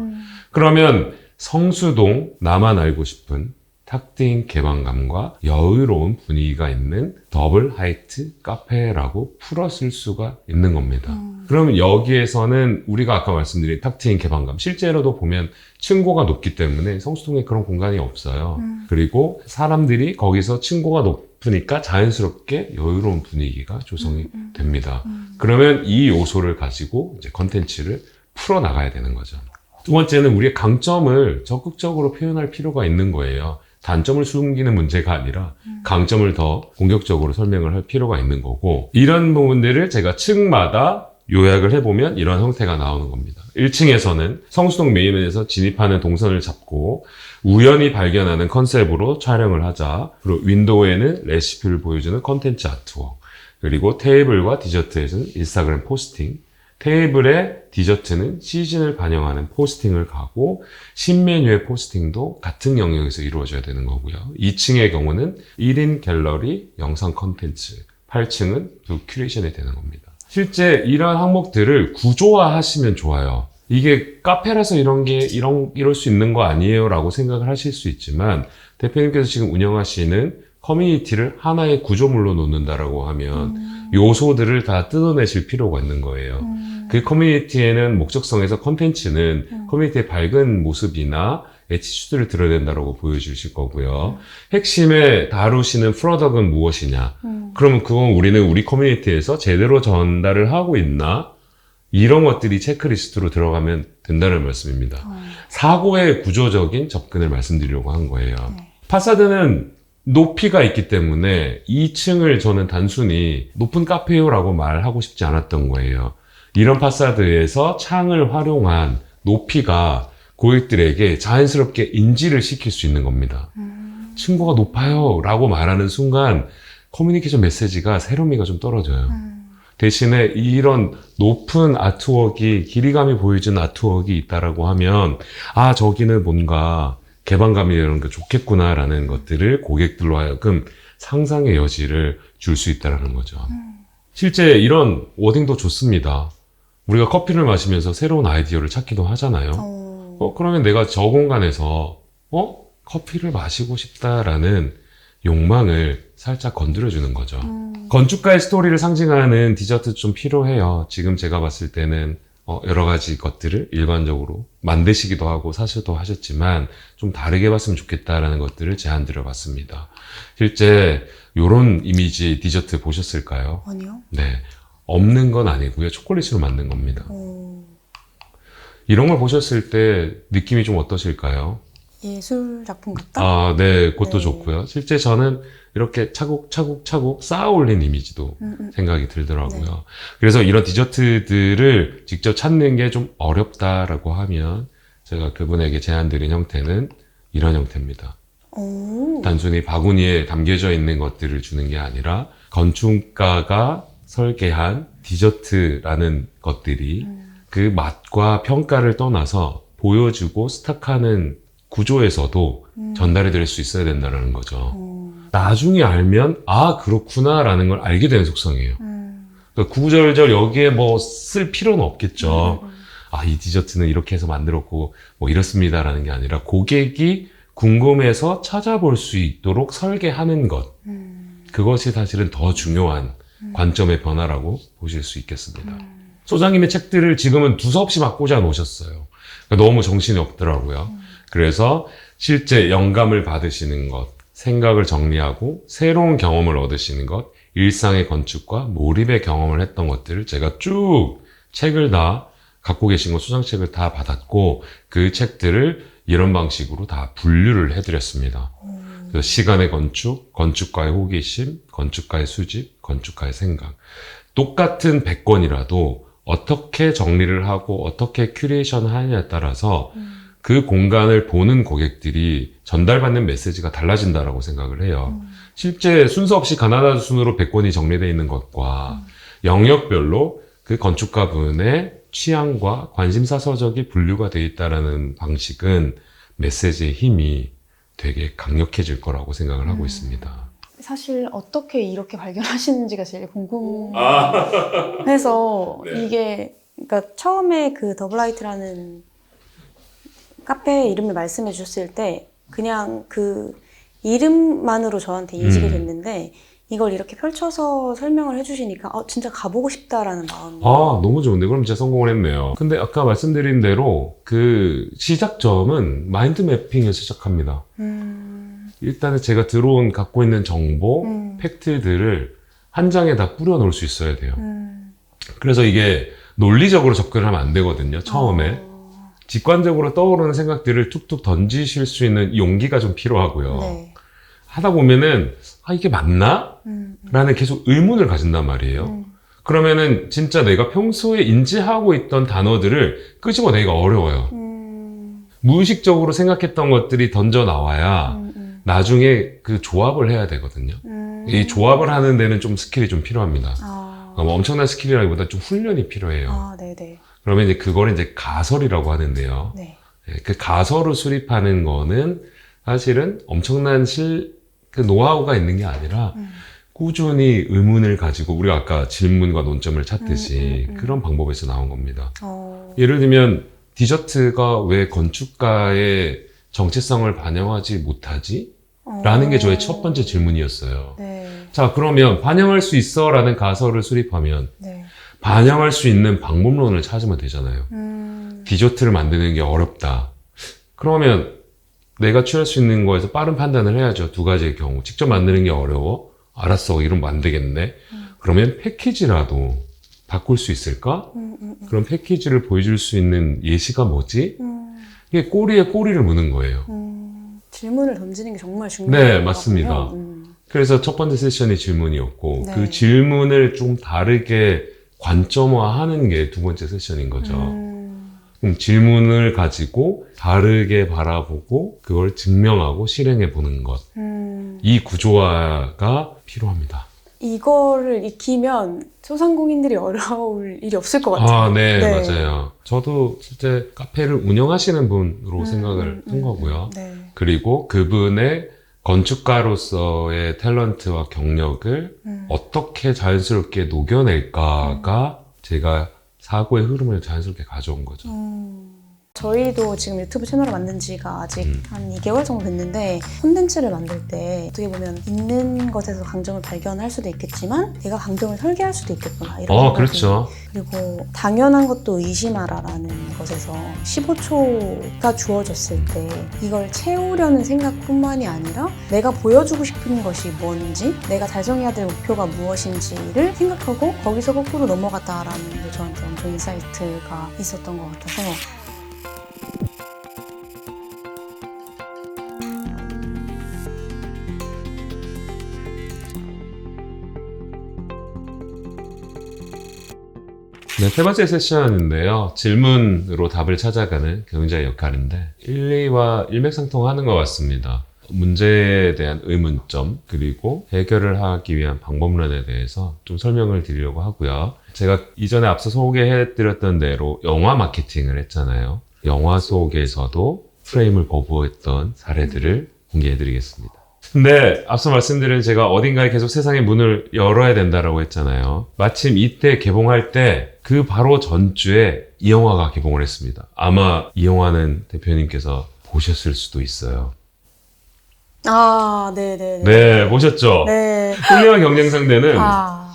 Speaker 1: 그러면 성수동 나만 알고 싶은 탁 트인 개방감과 여유로운 분위기가 있는 더블 하이트 카페라고 풀었을 수가 있는 겁니다. 그러면 여기에서는 우리가 아까 말씀드린 탁 트인 개방감, 실제로도 보면 층고가 높기 때문에 성수동에 그런 공간이 없어요. 그리고 사람들이 거기서 층고가 높으니까 자연스럽게 여유로운 분위기가 조성이 됩니다. 그러면 이 요소를 가지고 이제 컨텐츠를 풀어나가야 되는 거죠. 두 번째는 우리의 강점을 적극적으로 표현할 필요가 있는 거예요. 단점을 숨기는 문제가 아니라 강점을 더 공격적으로 설명을 할 필요가 있는 거고, 이런 부분들을 제가 층마다 요약을 해보면 이런 형태가 나오는 겁니다. 1층에서는 성수동 메인에서 진입하는 동선을 잡고 우연히 발견하는 컨셉으로 촬영을 하자. 그리고 윈도우에는 레시피를 보여주는 컨텐츠 아트웍, 그리고 테이블과 디저트에서는 인스타그램 포스팅, 테이블에 디저트는 시즌을 반영하는 포스팅을 가고, 신메뉴의 포스팅도 같은 영역에서 이루어져야 되는 거고요. 2층의 경우는 1인 갤러리, 영상 컨텐츠, 8층은 그 큐레이션이 되는 겁니다. 실제 이러한 항목들을 구조화하시면 좋아요. 이게 카페라서 이럴 수 있는 거 아니에요 라고 생각을 하실 수 있지만, 대표님께서 지금 운영하시는 커뮤니티를 하나의 구조물로 놓는다라고 하면 요소들을 다 뜯어내실 필요가 있는 거예요. 그 커뮤니티에는 목적성에서 컨텐츠는 커뮤니티의 밝은 모습이나 애티튜드를 드러낸다라고 보여주실 거고요. 핵심에 다루시는 프로덕트는 무엇이냐? 그러면 그건 우리는 우리 커뮤니티에서 제대로 전달을 하고 있나? 이런 것들이 체크리스트로 들어가면 된다는 말씀입니다. 사고의 구조적인 접근을 말씀드리려고 한 거예요. 파사드는 높이가 있기 때문에 2층을 저는 단순히 높은 카페요라고 말하고 싶지 않았던 거예요. 이런 파사드에서 창을 활용한 높이가 고객들에게 자연스럽게 인지를 시킬 수 있는 겁니다. 층고가 높아요 라고 말하는 순간 커뮤니케이션 메시지가 세로미가 좀 떨어져요. 대신에 이런 높은 아트웍이, 길이감이 보여지는 아트웍이 있다라고 하면, 아, 저기는 뭔가 개방감이 이런 게 좋겠구나라는 것들을 고객들로 하여금 상상의 여지를 줄 수 있다는 거죠. 실제 이런 워딩도 좋습니다. 우리가 커피를 마시면서 새로운 아이디어를 찾기도 하잖아요. 그러면 내가 저 공간에서 커피를 마시고 싶다라는 욕망을 살짝 건드려주는 거죠. 건축가의 스토리를 상징하는 디저트 좀 필요해요. 지금 제가 봤을 때는 여러 가지 것들을 일반적으로 만드시기도 하고 사실도 하셨지만 좀 다르게 봤으면 좋겠다라는 것들을 제안 드려봤습니다. 실제 이런 이미지 디저트 보셨을까요?
Speaker 2: 아니요.
Speaker 1: 네, 없는 건 아니고요. 초콜릿으로 만든 겁니다. 이런 걸 보셨을 때 느낌이 좀 어떠실까요?
Speaker 2: 예술 작품 같다?
Speaker 1: 아, 네, 그것도
Speaker 2: 네.
Speaker 1: 좋고요. 실제 저는 이렇게 차곡차곡 쌓아 올린 이미지도 생각이 들더라고요.
Speaker 2: 네.
Speaker 1: 그래서 이런 디저트들을 직접 찾는 게 좀 어렵다라고 하면 제가 그분에게 제안드린 형태는 이런 형태입니다. 단순히 바구니에 담겨져 있는 것들을 주는 게 아니라 건축가가 설계한 디저트라는 것들이 그 맛과 평가를 떠나서 보여주고 스탁하는 구조에서도 전달이 될 수 있어야 된다는 거죠. 나중에 알면 아 그렇구나 라는 걸 알게 되는 속성이에요. 그러니까 구구절절 여기에 뭐 쓸 필요는 없겠죠. 아 이 디저트는 이렇게 해서 만들었고 뭐 이렇습니다 라는 게 아니라 고객이 궁금해서 찾아볼 수 있도록 설계하는 것, 그것이 사실은 더 중요한 관점의 변화라고 보실 수 있겠습니다. 소장님의 책들을 지금은 두서없이 막 꽂아 놓으셨어요. 그러니까 너무 정신이 없더라고요. 그래서 실제 영감을 받으시는 것, 생각을 정리하고 새로운 경험을 얻으시는 것, 일상의 건축과 몰입의 경험을 했던 것들을 제가 쭉 책을 다 갖고 계신 거 소장책을 다 받았고 그 책들을 이런 방식으로 다 분류를 해드렸습니다. 그래서 시간의 건축, 건축가의 호기심, 건축가의 수집, 건축가의 생각. 똑같은 100권이라도 어떻게 정리를 하고 어떻게 큐레이션 하느냐에 따라서 그 공간을 보는 고객들이 전달받는 메시지가 달라진다라고 생각을 해요. 실제 순서 없이 가나다 순으로 100권이 정리되어 있는 것과 영역별로 그 건축가분의 취향과 관심사 서적이 분류가 되어 있다는 방식은 메시지의 힘이 되게 강력해질 거라고 생각을 하고 있습니다.
Speaker 2: 사실 어떻게 이렇게 발견하시는지가 제일 궁금해서
Speaker 1: 네.
Speaker 2: 이게 그러니까 처음에 그 더블라이트라는 카페 이름을 말씀해 주셨을 때 그냥 그 이름만으로 저한테 인식이 됐는데 이걸 이렇게 펼쳐서 설명을 해주시니까 진짜 가보고 싶다라는 마음이
Speaker 1: 너무 좋은데 그럼 진짜 성공을 했네요. 근데 아까 말씀드린 대로 그 시작점은 마인드 매핑에서 시작합니다. 일단은 제가 갖고 있는 정보, 팩트들을 한 장에 다 뿌려 놓을 수 있어야 돼요. 그래서 이게 논리적으로 접근하면 안 되거든요, 처음에. 직관적으로 떠오르는 생각들을 툭툭 던지실 수 있는 용기가 좀 필요하고요.
Speaker 2: 네.
Speaker 1: 하다 보면은, 이게 맞나? 라는 계속 의문을 가진단 말이에요. 그러면은 진짜 내가 평소에 인지하고 있던 단어들을 끄집어내기가 어려워요. 무의식적으로 생각했던 것들이 던져 나와야 나중에 그 조합을 해야 되거든요. 이 조합을 하는 데는 좀 스킬이 좀 필요합니다. 뭐 엄청난 스킬이라기보다 좀 훈련이 필요해요.
Speaker 2: 네네.
Speaker 1: 그러면 이제 그거를 이제 가설이라고 하는데요.
Speaker 2: 네.
Speaker 1: 그 가설을 수립하는 거는 사실은 엄청난 그 노하우가 있는 게 아니라 꾸준히 의문을 가지고 우리가 아까 질문과 논점을 찾듯이 그런 방법에서 나온 겁니다. 예를 들면 디저트가 왜 건축가의 정체성을 반영하지 못하지? 라는 게 저의 첫 번째 질문이었어요.
Speaker 2: 네.
Speaker 1: 자, 그러면 반영할 수 있어 라는 가설을 수립하면
Speaker 2: 네.
Speaker 1: 반영할 수 있는 방법론을 찾으면 되잖아요. 디저트를 만드는 게 어렵다. 그러면 내가 취할 수 있는 거에서 빠른 판단을 해야죠. 두 가지의 경우. 직접 만드는 게 어려워. 알았어. 이러면 만들겠네. 그러면 패키지라도 바꿀 수 있을까? 그럼 패키지를 보여줄 수 있는 예시가 뭐지? 이게 꼬리에 꼬리를 무는 거예요.
Speaker 2: 질문을 던지는 게 정말 중요해요.
Speaker 1: 네, 맞습니다. 그래서 첫 번째 세션이 질문이었고
Speaker 2: 네.
Speaker 1: 그 질문을 좀 다르게 관점화하는 게 두 번째 세션인 거죠. 질문을 가지고 다르게 바라보고 그걸 증명하고 실행해 보는 것. 이 구조화가 필요합니다.
Speaker 2: 이거를 익히면 소상공인들이 어려울 일이 없을 것 같아요.
Speaker 1: 네, 맞아요. 저도 실제 카페를 운영하시는 분으로 생각을 한 거고요.
Speaker 2: 네.
Speaker 1: 그리고 그분의 건축가로서의 탤런트와 경력을 어떻게 자연스럽게 녹여낼까가 제가 사고의 흐름을 자연스럽게 가져온 거죠.
Speaker 2: 저희도 지금 유튜브 채널을 만든 지가 아직 한 2개월 정도 됐는데 콘텐츠를 만들 때 어떻게 보면 있는 것에서 강점을 발견할 수도 있겠지만 내가 강점을 설계할 수도 있겠구나 이런 생각이
Speaker 1: 그렇죠.
Speaker 2: 그리고 당연한 것도 의심하라라는 것에서 15초가 주어졌을 때 이걸 채우려는 생각뿐만이 아니라 내가 보여주고 싶은 것이 뭔지 내가 달성해야 될 목표가 무엇인지를 생각하고 거기서 거꾸로 넘어갔다라는 게 저한테 엄청 인사이트가 있었던 것 같아서
Speaker 1: 네, 세 번째 세션인데요. 질문으로 답을 찾아가는 경자의 역할인데 1, 2와 일맥상통하는 것 같습니다. 문제에 대한 의문점 그리고 해결을 하기 위한 방법론에 대해서 좀 설명을 드리려고 하고요. 제가 이전에 앞서 소개해드렸던 대로 영화 마케팅을 했잖아요. 영화 속에서도 프레임을 거부했던 사례들을 공개해드리겠습니다. 근데 앞서 말씀드린 제가 어딘가에 계속 세상의 문을 열어야 된다라고 했잖아요. 마침 이때 개봉할 때 그 바로 전주에 이 영화가 개봉을 했습니다. 아마 이 영화는 대표님께서 보셨을 수도 있어요.
Speaker 2: 네네네.
Speaker 1: 네, 보셨죠?
Speaker 2: 네.
Speaker 1: 훌륭한 경쟁 상대는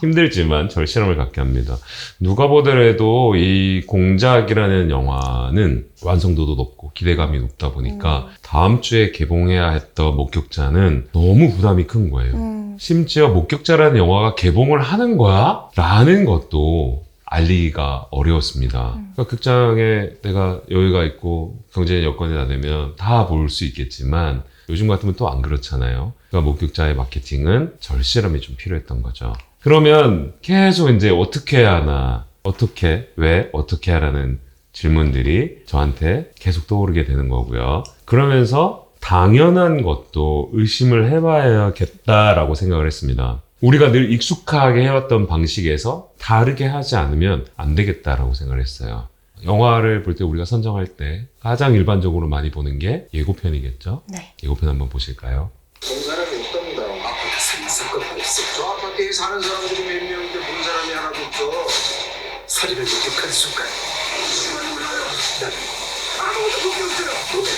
Speaker 1: 힘들지만 절실함을 갖게 합니다. 누가 보더라도 이 공작이라는 영화는 완성도도 높고 기대감이 높다 보니까 다음 주에 개봉해야 했던 목격자는 너무 부담이 큰 거예요. 심지어 목격자라는 영화가 개봉을 하는 거야? 라는 것도 알리기가 어려웠습니다. 그러니까 극장에 내가 여유가 있고 경제적 여건이 다 되면 다 볼 수 있겠지만 요즘 같으면 또 안 그렇잖아요. 그러니까 목격자의 마케팅은 절실함이 좀 필요했던 거죠. 그러면 계속 이제 어떻게 해야 하나, 어떻게, 왜, 어떻게 하라는 질문들이 저한테 계속 떠오르게 되는 거고요. 그러면서 당연한 것도 의심을 해봐야겠다라고 생각을 했습니다. 우리가 늘 익숙하게 해왔던 방식에서 다르게 하지 않으면 안 되겠다라고 생각을 했어요. 영화를 볼 때 우리가 선정할 때 가장 일반적으로 많이 보는 게 예고편이겠죠?
Speaker 2: 네.
Speaker 1: 예고편 한번 보실까요?
Speaker 3: 본 사람이 없답니다. 아파트 살인사건 발생. 저 아파트에 사는 사람들이 몇 명인데 본 사람이 하나도 없어. 살인을 목격한 순간 나는 아무것도 보기 없어요.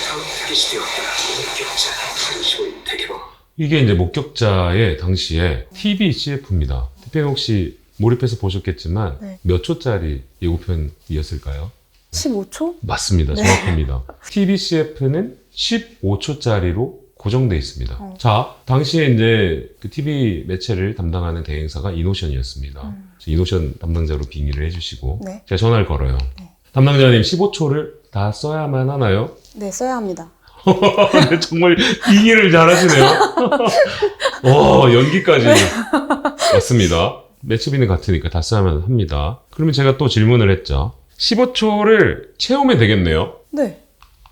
Speaker 3: 다음 게시되었다. 목격자 35인 대개봉.
Speaker 1: 이게 이제 목격자의 당시에 TV CF입니다. 대표님 혹시 몰입해서 보셨겠지만
Speaker 2: 네.
Speaker 1: 몇 초짜리 예고편이었을까요?
Speaker 2: 15초?
Speaker 1: 맞습니다. 정확합니다. TV CF는 15초짜리로 고정돼 있습니다. 자, 당시에 이제 그 TV 매체를 담당하는 대행사가 이노션이었습니다. 이노션 담당자로 빙의를 해주시고
Speaker 2: 네.
Speaker 1: 제가 전화를 걸어요. 담당자님 15초를 다 써야만 하나요?
Speaker 2: 네, 써야 합니다.
Speaker 1: 근데 정말 빙의를 잘하시네요. 와, 연기까지 맞습니다. 매체비는 같으니까 다 써야만 합니다. 그러면 제가 또 질문을 했죠. 15초를 채우면 되겠네요.
Speaker 2: 네.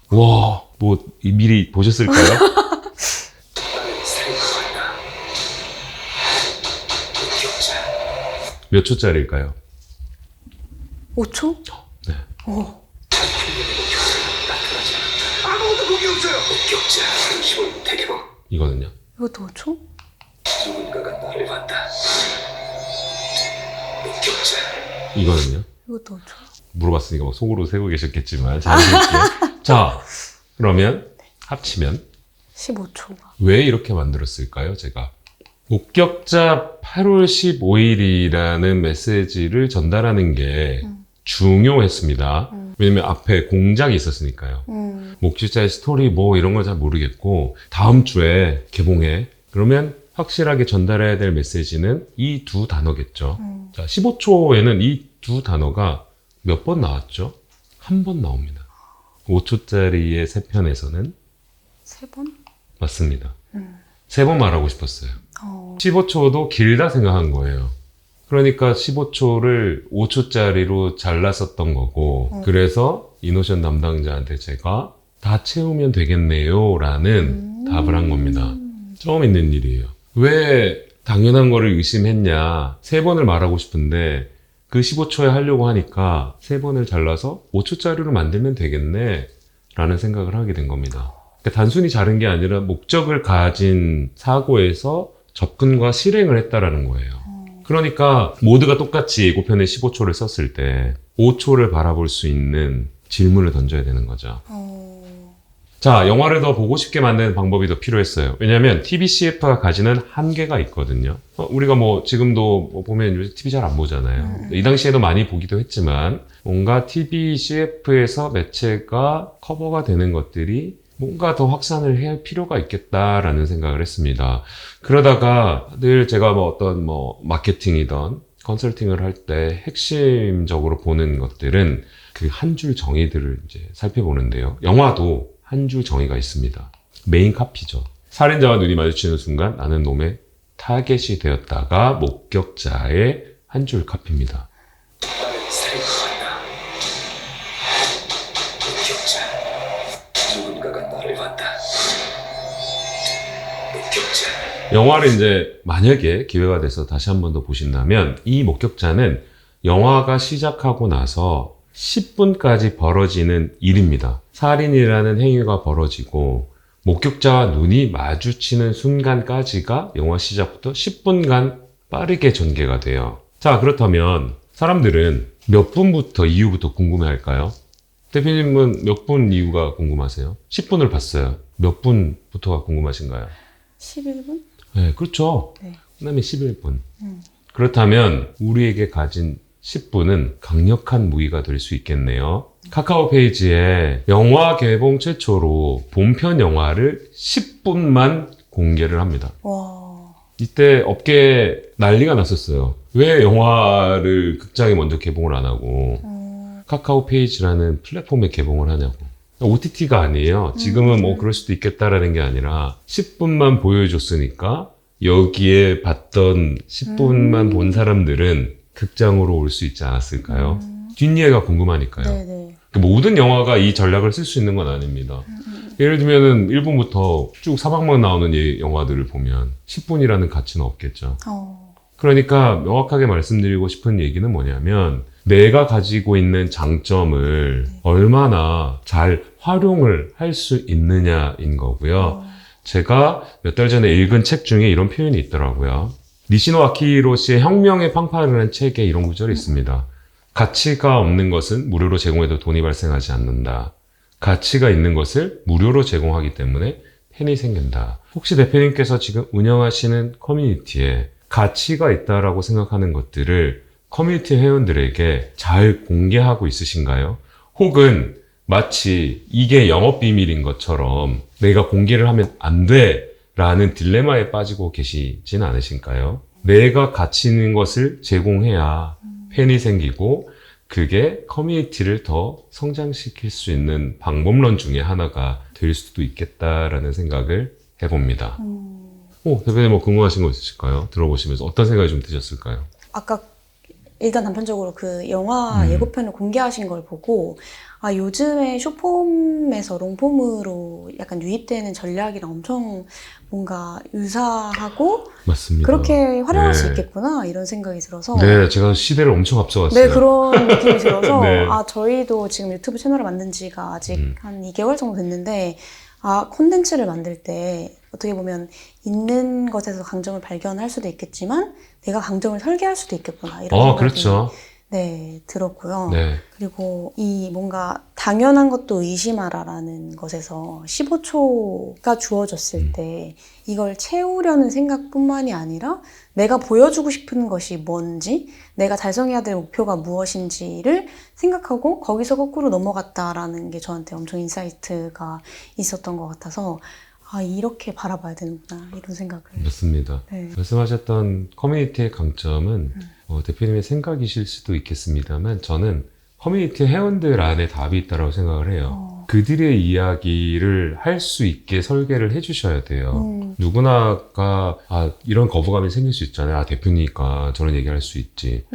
Speaker 1: 와, 뭐 미리 보셨을까요?
Speaker 3: 나는 살인마다. 목격자.
Speaker 1: 몇 초짜리일까요?
Speaker 2: 5초?
Speaker 1: 네.
Speaker 2: 오.
Speaker 3: 나타나지 않았다. 아무것도 보기 없어요. 목격자 35인 대개봉.
Speaker 1: 이거는요.
Speaker 2: 이것도 5초?
Speaker 3: 누군가가 나를 봤다. 목격자.
Speaker 1: 이거는요.
Speaker 2: 이것도 5초?
Speaker 1: 물어봤으니까 뭐 속으로 세고 계셨겠지만 자연스럽게. 자, 그러면 합치면
Speaker 2: 15초.
Speaker 1: 왜 이렇게 만들었을까요? 제가 목격자 8월 15일이라는 메시지를 전달하는 게 중요했습니다. 왜냐면 앞에 공작이 있었으니까요. 목격자의 스토리 뭐 이런 걸 잘 모르겠고 다음 주에 개봉해. 그러면 확실하게 전달해야 될 메시지는 이 두 단어겠죠. 자, 15초에는 이 두 단어가 몇 번 나왔죠? 한 번 나옵니다. 5초짜리의 세 편에서는
Speaker 2: 3번?
Speaker 1: 맞습니다. 세 번 말하고 싶었어요. 15초도 길다 생각한 거예요. 그러니까 15초를 5초짜리로 잘랐었던 거고 그래서 이노션 담당자한테 제가 다 채우면 되겠네요 라는 답을 한 겁니다. 처음 있는 일이에요. 왜 당연한 거를 의심했냐. 3번을 말하고 싶은데 그 15초에 하려고 하니까 3번을 잘라서 5초짜리로 만들면 되겠네 라는 생각을 하게 된 겁니다. 그러니까 단순히 자른 게 아니라 목적을 가진 사고에서 접근과 실행을 했다라는 거예요. 그러니까 모두가 똑같이 예고편에 15초를 썼을 때 5초를 바라볼 수 있는 질문을 던져야 되는 거죠. 자, 영화를 더 보고 싶게 만드는 방법이 더 필요했어요. 왜냐하면 TV CF가 가지는 한계가 있거든요. 우리가 뭐 지금도 뭐 보면 요즘 TV 잘 안 보잖아요. 이 당시에도 많이 보기도 했지만 뭔가 TV CF에서 매체가 커버가 되는 것들이 뭔가 더 확산을 해야 할 필요가 있겠다라는 생각을 했습니다. 그러다가 늘 제가 뭐 어떤 뭐 마케팅이던 컨설팅을 할 때 핵심적으로 보는 것들은 그 한 줄 정의들을 이제 살펴보는데요. 영화도 한 줄 정의가 있습니다. 메인 카피죠. 살인자와 눈이 마주치는 순간 나는 놈의 타겟이 되었다가 목격자의 한 줄 카피입니다.
Speaker 3: 나는 살인마다. 목격자. 누군가가 나를 봤다. 목격자.
Speaker 1: 영화를 이제 만약에 기회가 돼서 다시 한 번 더 보신다면 이 목격자는 영화가 시작하고 나서 10분까지 벌어지는 일입니다. 살인이라는 행위가 벌어지고 목격자와 눈이 마주치는 순간까지가 영화 시작부터 10분간 빠르게 전개가 돼요. 자, 그렇다면 사람들은 몇 분부터 이후부터 궁금해할까요? 대표님은 몇 분 이후가 궁금하세요? 10분을 봤어요. 몇 분부터가 궁금하신가요?
Speaker 2: 11분?
Speaker 1: 네, 그렇죠.
Speaker 2: 네.
Speaker 1: 그 다음에 11분. 그렇다면 우리에게 가진 10분은 강력한 무기가 될 수 있겠네요. 카카오 페이지에 영화 개봉 최초로 본편 영화를 10분만 공개를 합니다.
Speaker 2: 와.
Speaker 1: 이때 업계에 난리가 났었어요. 왜 영화를 극장에 먼저 개봉을 안 하고 카카오 페이지라는 플랫폼에 개봉을 하냐고. OTT가 아니에요. 지금은 뭐 그럴 수도 있겠다라는 게 아니라 10분만 보여줬으니까 여기에 봤던 10분만 본 사람들은 극장으로 올 수 있지 않았을까요? 뒷이해가 궁금하니까요.
Speaker 2: 네네.
Speaker 1: 모든 영화가 이 전략을 쓸 수 있는 건 아닙니다. 예를 들면은 1분부터 쭉 사방만 나오는 영화들을 보면 10분이라는 가치는 없겠죠. 그러니까 명확하게 말씀드리고 싶은 얘기는 뭐냐면 내가 가지고 있는 장점을 얼마나 잘 활용을 할 수 있느냐인 거고요. 제가 몇 달 전에 읽은 책 중에 이런 표현이 있더라고요. 니시노 아키히로 씨의 혁명의 팡파르라는 책에 이런 구절이 있습니다. 가치가 없는 것은 무료로 제공해도 돈이 발생하지 않는다. 가치가 있는 것을 무료로 제공하기 때문에 팬이 생긴다. 혹시 대표님께서 지금 운영하시는 커뮤니티에 가치가 있다라고 생각하는 것들을 커뮤니티 회원들에게 잘 공개하고 있으신가요? 혹은 마치 이게 영업 비밀인 것처럼 내가 공개를 하면 안 돼 라는 딜레마에 빠지고 계시진 않으신가요? 내가 가치 있는 것을 제공해야 팬이 생기고 그게 커뮤니티를 더 성장시킬 수 있는 방법론 중에 하나가 될 수도 있겠다라는 생각을 해봅니다. 대표님 뭐 궁금하신 거 있으실까요? 들어보시면서 어떤 생각이 좀 드셨을까요?
Speaker 2: 아까 일단 단편적으로 그 영화 예고편을 공개하신 걸 보고 요즘에 숏폼에서 롱폼으로 약간 유입되는 전략이랑 엄청 뭔가 유사하고
Speaker 1: 맞습니다.
Speaker 2: 그렇게 활용할 수
Speaker 1: 네.
Speaker 2: 있겠구나 이런 생각이 들어서
Speaker 1: 네, 제가 시대를 엄청 앞서갔어요.
Speaker 2: 네, 그런 느낌이 들어서
Speaker 1: 네.
Speaker 2: 저희도 지금 유튜브 채널을 만든 지가 아직 한 2개월 정도 됐는데 콘텐츠를 만들 때 어떻게 보면 있는 것에서 강점을 발견할 수도 있겠지만 내가 강점을 설계할 수도 있겠구나 이런 생각이
Speaker 1: 그렇죠.
Speaker 2: 네, 들었고요.
Speaker 1: 네.
Speaker 2: 그리고 이 뭔가 당연한 것도 의심하라라는 것에서 15초가 주어졌을 때 이걸 채우려는 생각뿐만이 아니라 내가 보여주고 싶은 것이 뭔지, 내가 달성해야 될 목표가 무엇인지를 생각하고 거기서 거꾸로 넘어갔다라는 게 저한테 엄청 인사이트가 있었던 것 같아서 이렇게 바라봐야 되는구나 이런 생각을.
Speaker 1: 맞습니다.
Speaker 2: 네.
Speaker 1: 말씀하셨던 커뮤니티의 강점은 대표님의 생각이실 수도 있겠습니다만 저는 커뮤니티 회원들 안에 답이 있다고 생각을 해요. 그들의 이야기를 할 수 있게 설계를 해주셔야 돼요. 누구나가 이런 거부감이 생길 수 있잖아요. 대표니까 저런 얘기할 수 있지.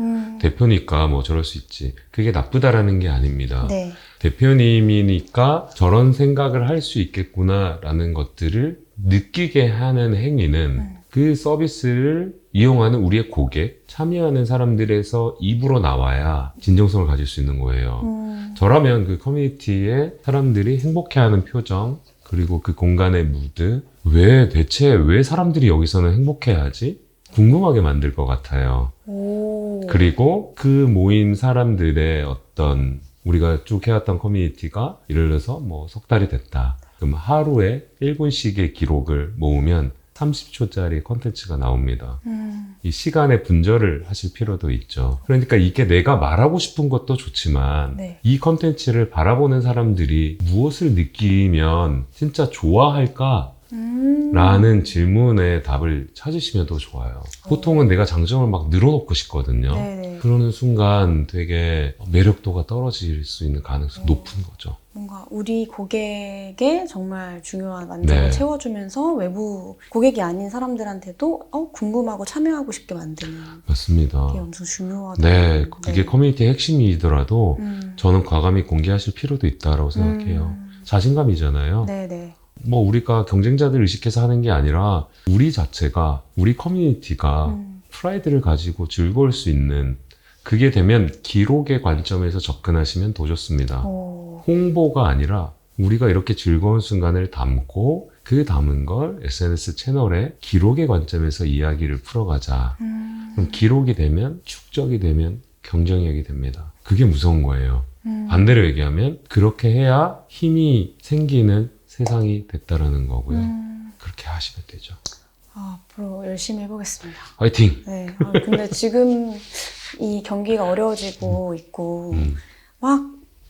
Speaker 1: 대표니까 뭐 저럴 수 있지. 그게 나쁘다라는 게 아닙니다.
Speaker 2: 네.
Speaker 1: 대표님이니까 저런 생각을 할 수 있겠구나라는 것들을 느끼게 하는 행위는 그 서비스를 이용하는 우리의 고객, 참여하는 사람들에서 입으로 나와야 진정성을 가질 수 있는 거예요. 저라면 그 커뮤니티에 사람들이 행복해하는 표정, 그리고 그 공간의 무드, 대체 왜 사람들이 여기서는 행복해하지? 궁금하게 만들 것 같아요. 그리고 그 모인 사람들의 어떤 우리가 쭉 해왔던 커뮤니티가 예를 들어서 뭐 석 달이 됐다. 그럼 하루에 1분씩의 기록을 모으면 30초짜리 콘텐츠가 나옵니다. 이 시간에 분절을 하실 필요도 있죠. 그러니까 이게 내가 말하고 싶은 것도 좋지만
Speaker 2: 네.
Speaker 1: 이 콘텐츠를 바라보는 사람들이 무엇을 느끼면 진짜 좋아할까? 라는 질문에 답을 찾으시면 더 좋아요. 보통은 내가 장점을 막 늘어놓고 싶거든요.
Speaker 2: 네네.
Speaker 1: 그러는 순간 되게 매력도가 떨어질 수 있는 가능성이 높은 거죠.
Speaker 2: 뭔가 우리 고객에 정말 중요한 만족을
Speaker 1: 네.
Speaker 2: 채워주면서 외부 고객이 아닌 사람들한테도 궁금하고 참여하고 싶게 만드는
Speaker 1: 맞습니다.
Speaker 2: 게 엄청 중요하다.
Speaker 1: 네, 그게 커뮤니티의 핵심이더라도
Speaker 2: 음.
Speaker 1: 저는 과감히 공개하실 필요도 있다고 생각해요. 자신감이잖아요.
Speaker 2: 네네.
Speaker 1: 뭐 우리가 경쟁자들 의식해서 하는 게 아니라 우리 자체가, 우리 커뮤니티가 프라이드를 가지고 즐거울 수 있는, 그게 되면 기록의 관점에서 접근하시면 더 좋습니다. 홍보가 아니라 우리가 이렇게 즐거운 순간을 담고 그 담은 걸 SNS 채널에 기록의 관점에서 이야기를 풀어가자. 그럼 기록이 되면, 축적이 되면 경쟁력이 됩니다. 그게 무서운 거예요. 반대로 얘기하면 그렇게 해야 힘이 생기는 세상이 됐다라는 거고요. 그렇게 하시면 되죠.
Speaker 2: 앞으로 열심히 해보겠습니다.
Speaker 1: 화이팅!
Speaker 2: 네. 근데 지금 이 경기가 어려워지고 있고 막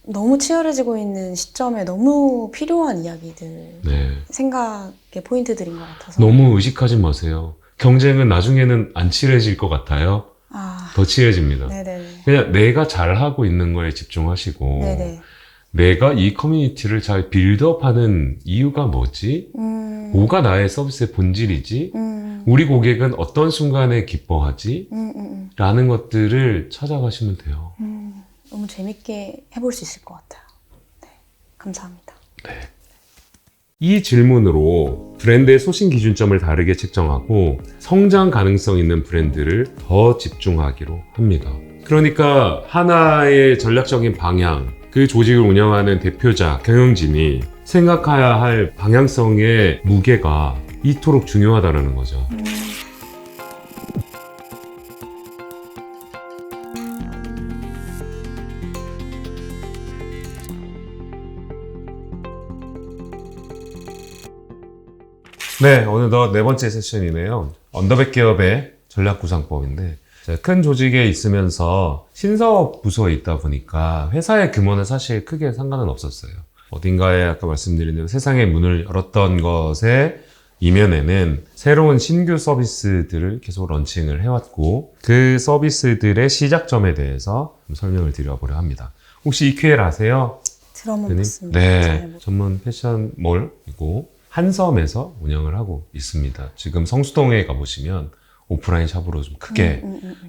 Speaker 2: 너무 치열해지고 있는 시점에 너무 필요한 이야기들,
Speaker 1: 네.
Speaker 2: 생각의 포인트들인 것 같아서.
Speaker 1: 너무 의식하지 마세요. 경쟁은 나중에는 안 치러질 것 같아요. 더 치러집니다.
Speaker 2: 네네.
Speaker 1: 그냥 내가 잘하고 있는 거에 집중하시고
Speaker 2: 네네.
Speaker 1: 내가 이 커뮤니티를 잘 빌드업하는 이유가 뭐지? 뭐가 나의 서비스의 본질이지? 우리 고객은 어떤 순간에 기뻐하지? 라는 것들을 찾아가시면 돼요.
Speaker 2: 너무 재밌게 해볼 수 있을 것 같아요. 네. 감사합니다.
Speaker 1: 이 질문으로 브랜드의 소신 기준점을 다르게 책정하고 성장 가능성 있는 브랜드를 더 집중하기로 합니다. 그러니까 하나의 전략적인 방향, 그 조직을 운영하는 대표자, 경영진이 생각해야 할 방향성의 무게가 이토록 중요하다는 거죠. 네, 어느덧 네 번째 세션이네요. 언더백 기업의 전략 구상법인데, 큰 조직에 있으면서 신사업 부서에 있다 보니까 회사의 규모는 사실 크게 상관은 없었어요. 어딘가에 아까 말씀드린 대로 세상의 문을 열었던 것의 이면에는 새로운 신규 서비스들을 계속 런칭을 해왔고, 그 서비스들의 시작점에 대해서 좀 설명을 드려보려 합니다. 혹시 EQL 아세요?
Speaker 2: 들어만 봤습니다. 잘
Speaker 1: 네,
Speaker 2: 모르겠어요.
Speaker 1: 전문 패션몰이고 한섬에서 운영을 하고 있습니다. 지금 성수동에 가보시면 오프라인 샵으로 좀 크게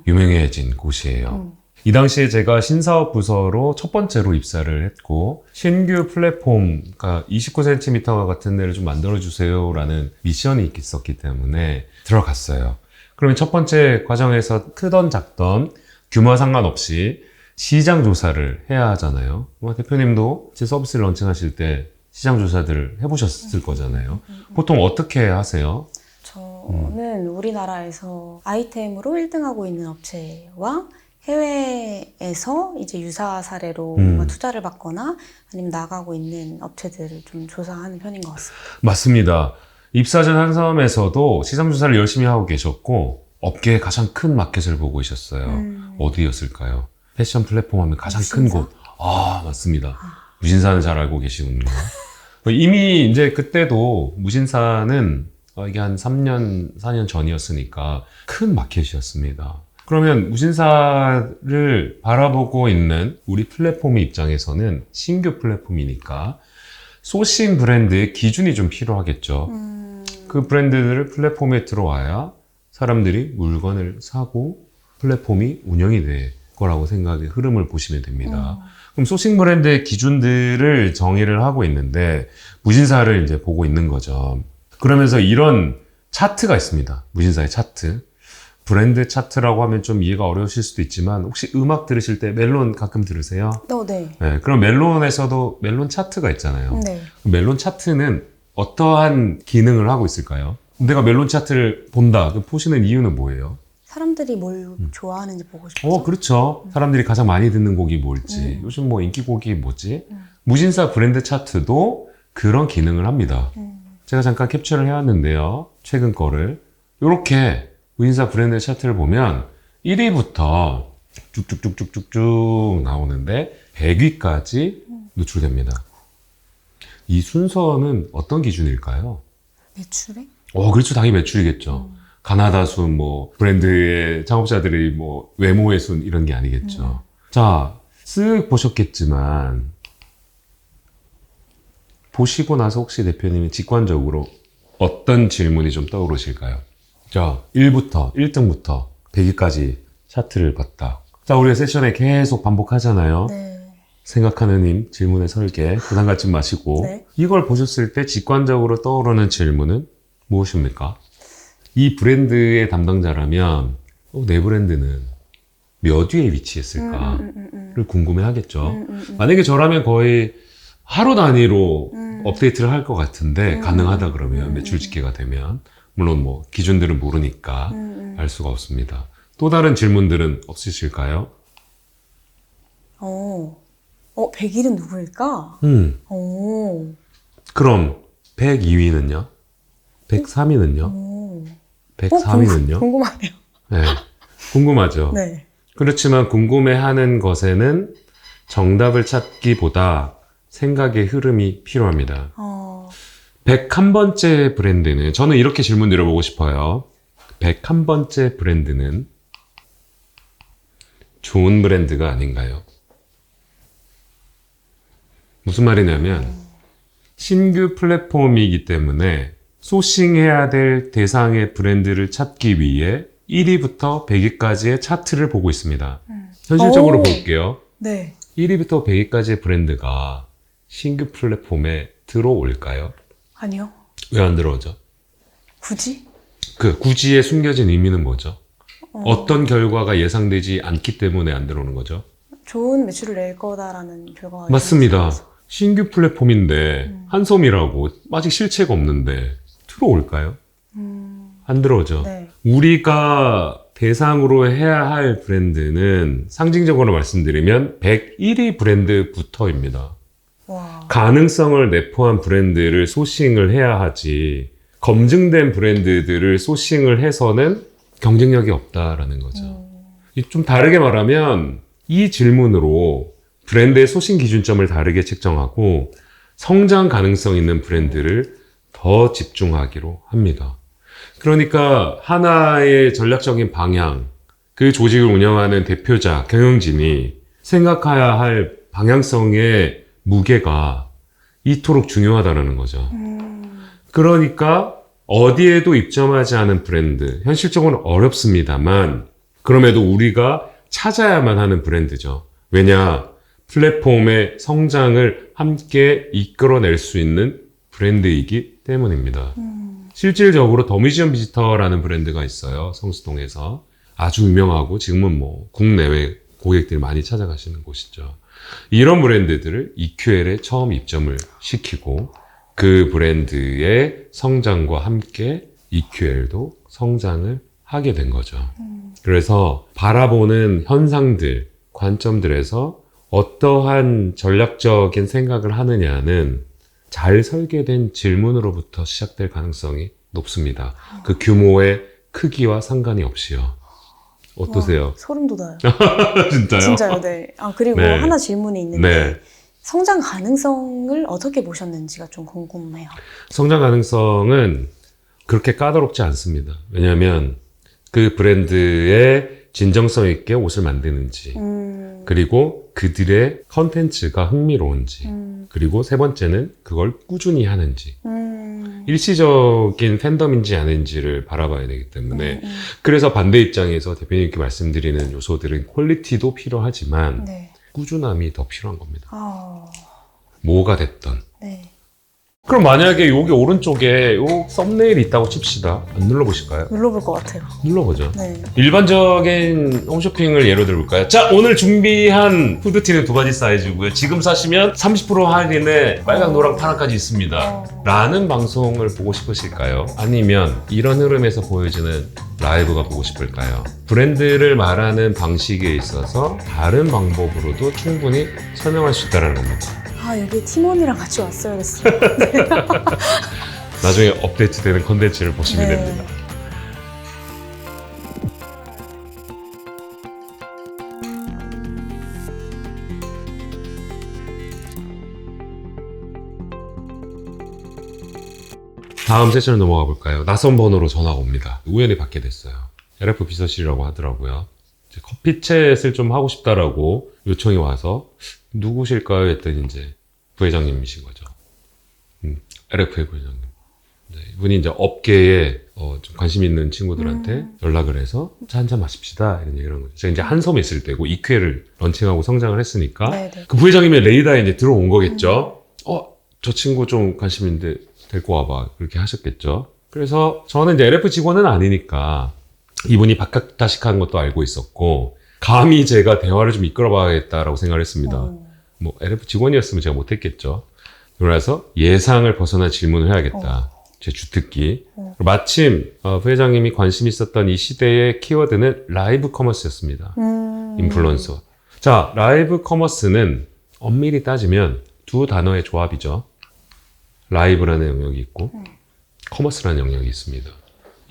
Speaker 1: 유명해진 곳이에요. 이 당시에 제가 신사업 부서로 첫 번째로 입사를 했고, 신규 플랫폼, 그러니까 29cm 같은 데를 좀 만들어주세요 라는 미션이 있었기 때문에 들어갔어요. 그러면 첫 번째 과정에서 크던 작던 규모와 상관없이 시장 조사를 해야 하잖아요. 대표님도 제 서비스를 런칭하실 때 시장 조사들을 해보셨을 거잖아요. 보통 어떻게 하세요?
Speaker 2: 저는 우리나라에서 아이템으로 1등하고 있는 업체와 해외에서 이제 유사 사례로 뭔가 투자를 받거나 아니면 나가고 있는 업체들을 좀 조사하는 편인 것 같습니다.
Speaker 1: 맞습니다. 입사 전 한섬에서도 시장 조사를 열심히 하고 계셨고 업계의 가장 큰 마켓을 보고 계셨어요. 어디였을까요? 패션 플랫폼 하면 가장 큰
Speaker 2: 무신사?
Speaker 1: 곳. 아, 맞습니다. 무신사는 잘 알고 계시군요. 이미 이제 그때도 무신사는 이게 한 3년, 4년 전이었으니까 큰 마켓이었습니다. 그러면 무신사를 바라보고 있는 우리 플랫폼 입장에서는 신규 플랫폼이니까 소싱 브랜드의 기준이 좀 필요하겠죠. 그 브랜드들을 플랫폼에 들어와야 사람들이 물건을 사고 플랫폼이 운영이 될 거라고 생각의 흐름을 보시면 됩니다. 그럼 소싱 브랜드의 기준들을 정의를 하고 있는데 무신사를 이제 보고 있는 거죠. 그러면서 이런 차트가 있습니다. 무신사의 차트. 브랜드 차트라고 하면 좀 이해가 어려우실 수도 있지만 혹시 음악 들으실 때 멜론 가끔 들으세요?
Speaker 2: 네.
Speaker 1: 네, 그럼 멜론에서도 멜론 차트가 있잖아요.
Speaker 2: 네.
Speaker 1: 멜론 차트는 어떠한 기능을 하고 있을까요? 내가 멜론 차트를 본다. 그럼 보시는 이유는 뭐예요?
Speaker 2: 사람들이 뭘 좋아하는지 보고 싶어서.
Speaker 1: 그렇죠. 사람들이 가장 많이 듣는 곡이 뭘지, 요즘 뭐 인기곡이 뭐지? 무신사 브랜드 차트도 그런 기능을 합니다. 제가 잠깐 캡처를 해왔는데요. 최근 거를. 이렇게 무신사 브랜드 차트를 보면 1위부터 쭉쭉쭉쭉쭉쭉 나오는데 100위까지 노출됩니다. 이 순서는 어떤 기준일까요?
Speaker 2: 매출액?
Speaker 1: 그렇죠. 당연히 매출이겠죠. 가나다 순, 브랜드의 창업자들이 외모의 순 이런 게 아니겠죠. 자, 쓱 보셨겠지만, 보시고 나서 혹시 대표님이 직관적으로 어떤 질문이 좀 떠오르실까요? 자, 1등부터 100위까지 차트를 봤다. 자, 우리가 세션에 계속 반복하잖아요.
Speaker 2: 네.
Speaker 1: 생각하는 힘, 질문의 설계, 부담 갖지 마시고,
Speaker 2: 네.
Speaker 1: 이걸 보셨을 때 직관적으로 떠오르는 질문은 무엇입니까? 이 브랜드의 담당자라면 내 브랜드는 몇 위에 위치했을까를 궁금해 하겠죠. 만약에 저라면 거의 하루 단위로 업데이트를 할 것 같은데 가능하다 그러면 매출 집계가 되면 물론 기준들은 모르니까 알 수가 없습니다. 또 다른 질문들은 없으실까요?
Speaker 2: 100일은 누구일까?
Speaker 1: 그럼 102위는요? 103위는요? 104위는요?
Speaker 2: 궁금하네요.
Speaker 1: 네. 궁금하죠?
Speaker 2: 네.
Speaker 1: 그렇지만 궁금해하는 것에는 정답을 찾기보다 생각의 흐름이 필요합니다. 101번째 브랜드는, 저는 이렇게 질문 드려보고 싶어요. 101번째 브랜드는 좋은 브랜드가 아닌가요? 무슨 말이냐면, 신규 플랫폼이기 때문에 소싱해야 될 대상의 브랜드를 찾기 위해 1위부터 100위까지의 차트를 보고 있습니다. 현실적으로
Speaker 2: 오.
Speaker 1: 볼게요.
Speaker 2: 네.
Speaker 1: 1위부터 100위까지의 브랜드가 신규 플랫폼에 들어올까요?
Speaker 2: 아니요.
Speaker 1: 왜 안 들어오죠?
Speaker 2: 굳이?
Speaker 1: 그 굳이의 숨겨진 의미는 뭐죠? 어떤 결과가 예상되지 않기 때문에 안 들어오는 거죠?
Speaker 2: 좋은 매출을 낼 거다라는 결과가
Speaker 1: 맞습니다.
Speaker 2: 있어서.
Speaker 1: 신규 플랫폼인데 한섬이라고 아직 실체가 없는데 들어올까요? 안 들어오죠.
Speaker 2: 네.
Speaker 1: 우리가 대상으로 해야 할 브랜드는 상징적으로 말씀드리면 101위 브랜드부터입니다.
Speaker 2: 와.
Speaker 1: 가능성을 내포한 브랜드를 소싱을 해야 하지, 검증된 브랜드들을 소싱을 해서는 경쟁력이 없다라는 거죠. 좀 다르게 말하면 이 질문으로 브랜드의 소싱 기준점을 다르게 책정하고 성장 가능성 있는 브랜드를 더 집중하기로 합니다. 그러니까 하나의 전략적인 방향, 그 조직을 운영하는 대표자, 경영진이 생각해야 할 방향성의 무게가 이토록 중요하다는 거죠. 그러니까 어디에도 입점하지 않은 브랜드, 현실적으로는 어렵습니다만 그럼에도 우리가 찾아야만 하는 브랜드죠. 왜냐? 플랫폼의 성장을 함께 이끌어낼 수 있는 브랜드이기 때문입니다. 실질적으로 더뮤지엄 비지터라는 브랜드가 있어요. 성수동에서. 아주 유명하고 지금은 뭐 국내외 고객들이 많이 찾아가시는 곳이죠. 이런 브랜드들을 EQL에 처음 입점을 시키고 그 브랜드의 성장과 함께 EQL도 성장을 하게 된 거죠. 그래서 바라보는 현상들, 관점들에서 어떠한 전략적인 생각을 하느냐는 잘 설계된 질문으로부터 시작될 가능성이 높습니다. 그 규모의 크기와 상관이 없이요. 어떠세요?
Speaker 2: 와, 소름 돋아요.
Speaker 1: 진짜요?
Speaker 2: 진짜요, 네. 그리고
Speaker 1: 네.
Speaker 2: 하나 질문이 있는데
Speaker 1: 네.
Speaker 2: 성장 가능성을 어떻게 보셨는지가 좀 궁금해요.
Speaker 1: 성장 가능성은 그렇게 까다롭지 않습니다. 왜냐하면 그 브랜드의 진정성 있게 옷을 만드는지, 그리고 그들의 컨텐츠가 흥미로운지, 그리고 세 번째는 그걸 꾸준히 하는지, 일시적인 팬덤인지 아닌지를 바라봐야 되기 때문에 그래서 반대 입장에서 대표님께 말씀드리는 요소들은 퀄리티도 필요하지만
Speaker 2: 네.
Speaker 1: 꾸준함이 더 필요한 겁니다.
Speaker 2: 아,
Speaker 1: 뭐가 됐던.
Speaker 2: 네.
Speaker 1: 그럼 만약에 여기 오른쪽에 요 썸네일이 있다고 칩시다. 안 눌러보실까요?
Speaker 2: 눌러볼 것 같아요.
Speaker 1: 눌러보죠.
Speaker 2: 네.
Speaker 1: 일반적인 홈쇼핑을 예로 들어볼까요? 자, 오늘 준비한 후드티는 2가지 사이즈고요. 지금 사시면 30% 할인에 빨강, 노랑, 파랑까지 있습니다. 라는 방송을 보고 싶으실까요? 아니면 이런 흐름에서 보여지는 라이브가 보고 싶을까요? 브랜드를 말하는 방식에 있어서 다른 방법으로도 충분히 설명할 수 있다는 겁니다.
Speaker 2: 여기 팀원이랑 같이 왔어야 됐어요.
Speaker 1: 나중에 업데이트되는 콘텐츠를 보시면
Speaker 2: 네.
Speaker 1: 됩니다. 다음 세션을 넘어가 볼까요? 낯선 번호로 전화가 옵니다. 우연히 받게 됐어요. LF 비서실이라고 하더라고요. 이제 커피챗을 좀 하고 싶다라고 요청이 와서 누구실까요? 했더니 이제 부회장님이신 거죠. LF의 부회장님. 네, 이분이 이제 업계에 좀 관심 있는 친구들한테 연락을 해서 차 한잔 마십시다 이런 얘기를 한 거죠. 제가 이제 한섬에 있을 때고 EQL을 런칭하고 성장을 했으니까
Speaker 2: 네네.
Speaker 1: 그 부회장님의 레이더에 이제 들어온 거겠죠. 저 친구 좀 관심 있는데 데리고 와봐 그렇게 하셨겠죠. 그래서 저는 이제 LF 직원은 아니니까 이분이 박학다식한 것도 알고 있었고 감히 제가 대화를 좀 이끌어봐야겠다라고 생각을 했습니다. 뭐 LF 직원이었으면 제가 못했겠죠. 그래서 예상을 벗어난 질문을 해야겠다. 제 주특기. 마침 부회장님이 관심 있었던 이 시대의 키워드는 라이브 커머스였습니다. 인플루언서. 자, 라이브 커머스는 엄밀히 따지면 두 단어의 조합이죠. 라이브라는 영역이 있고 커머스라는 영역이 있습니다.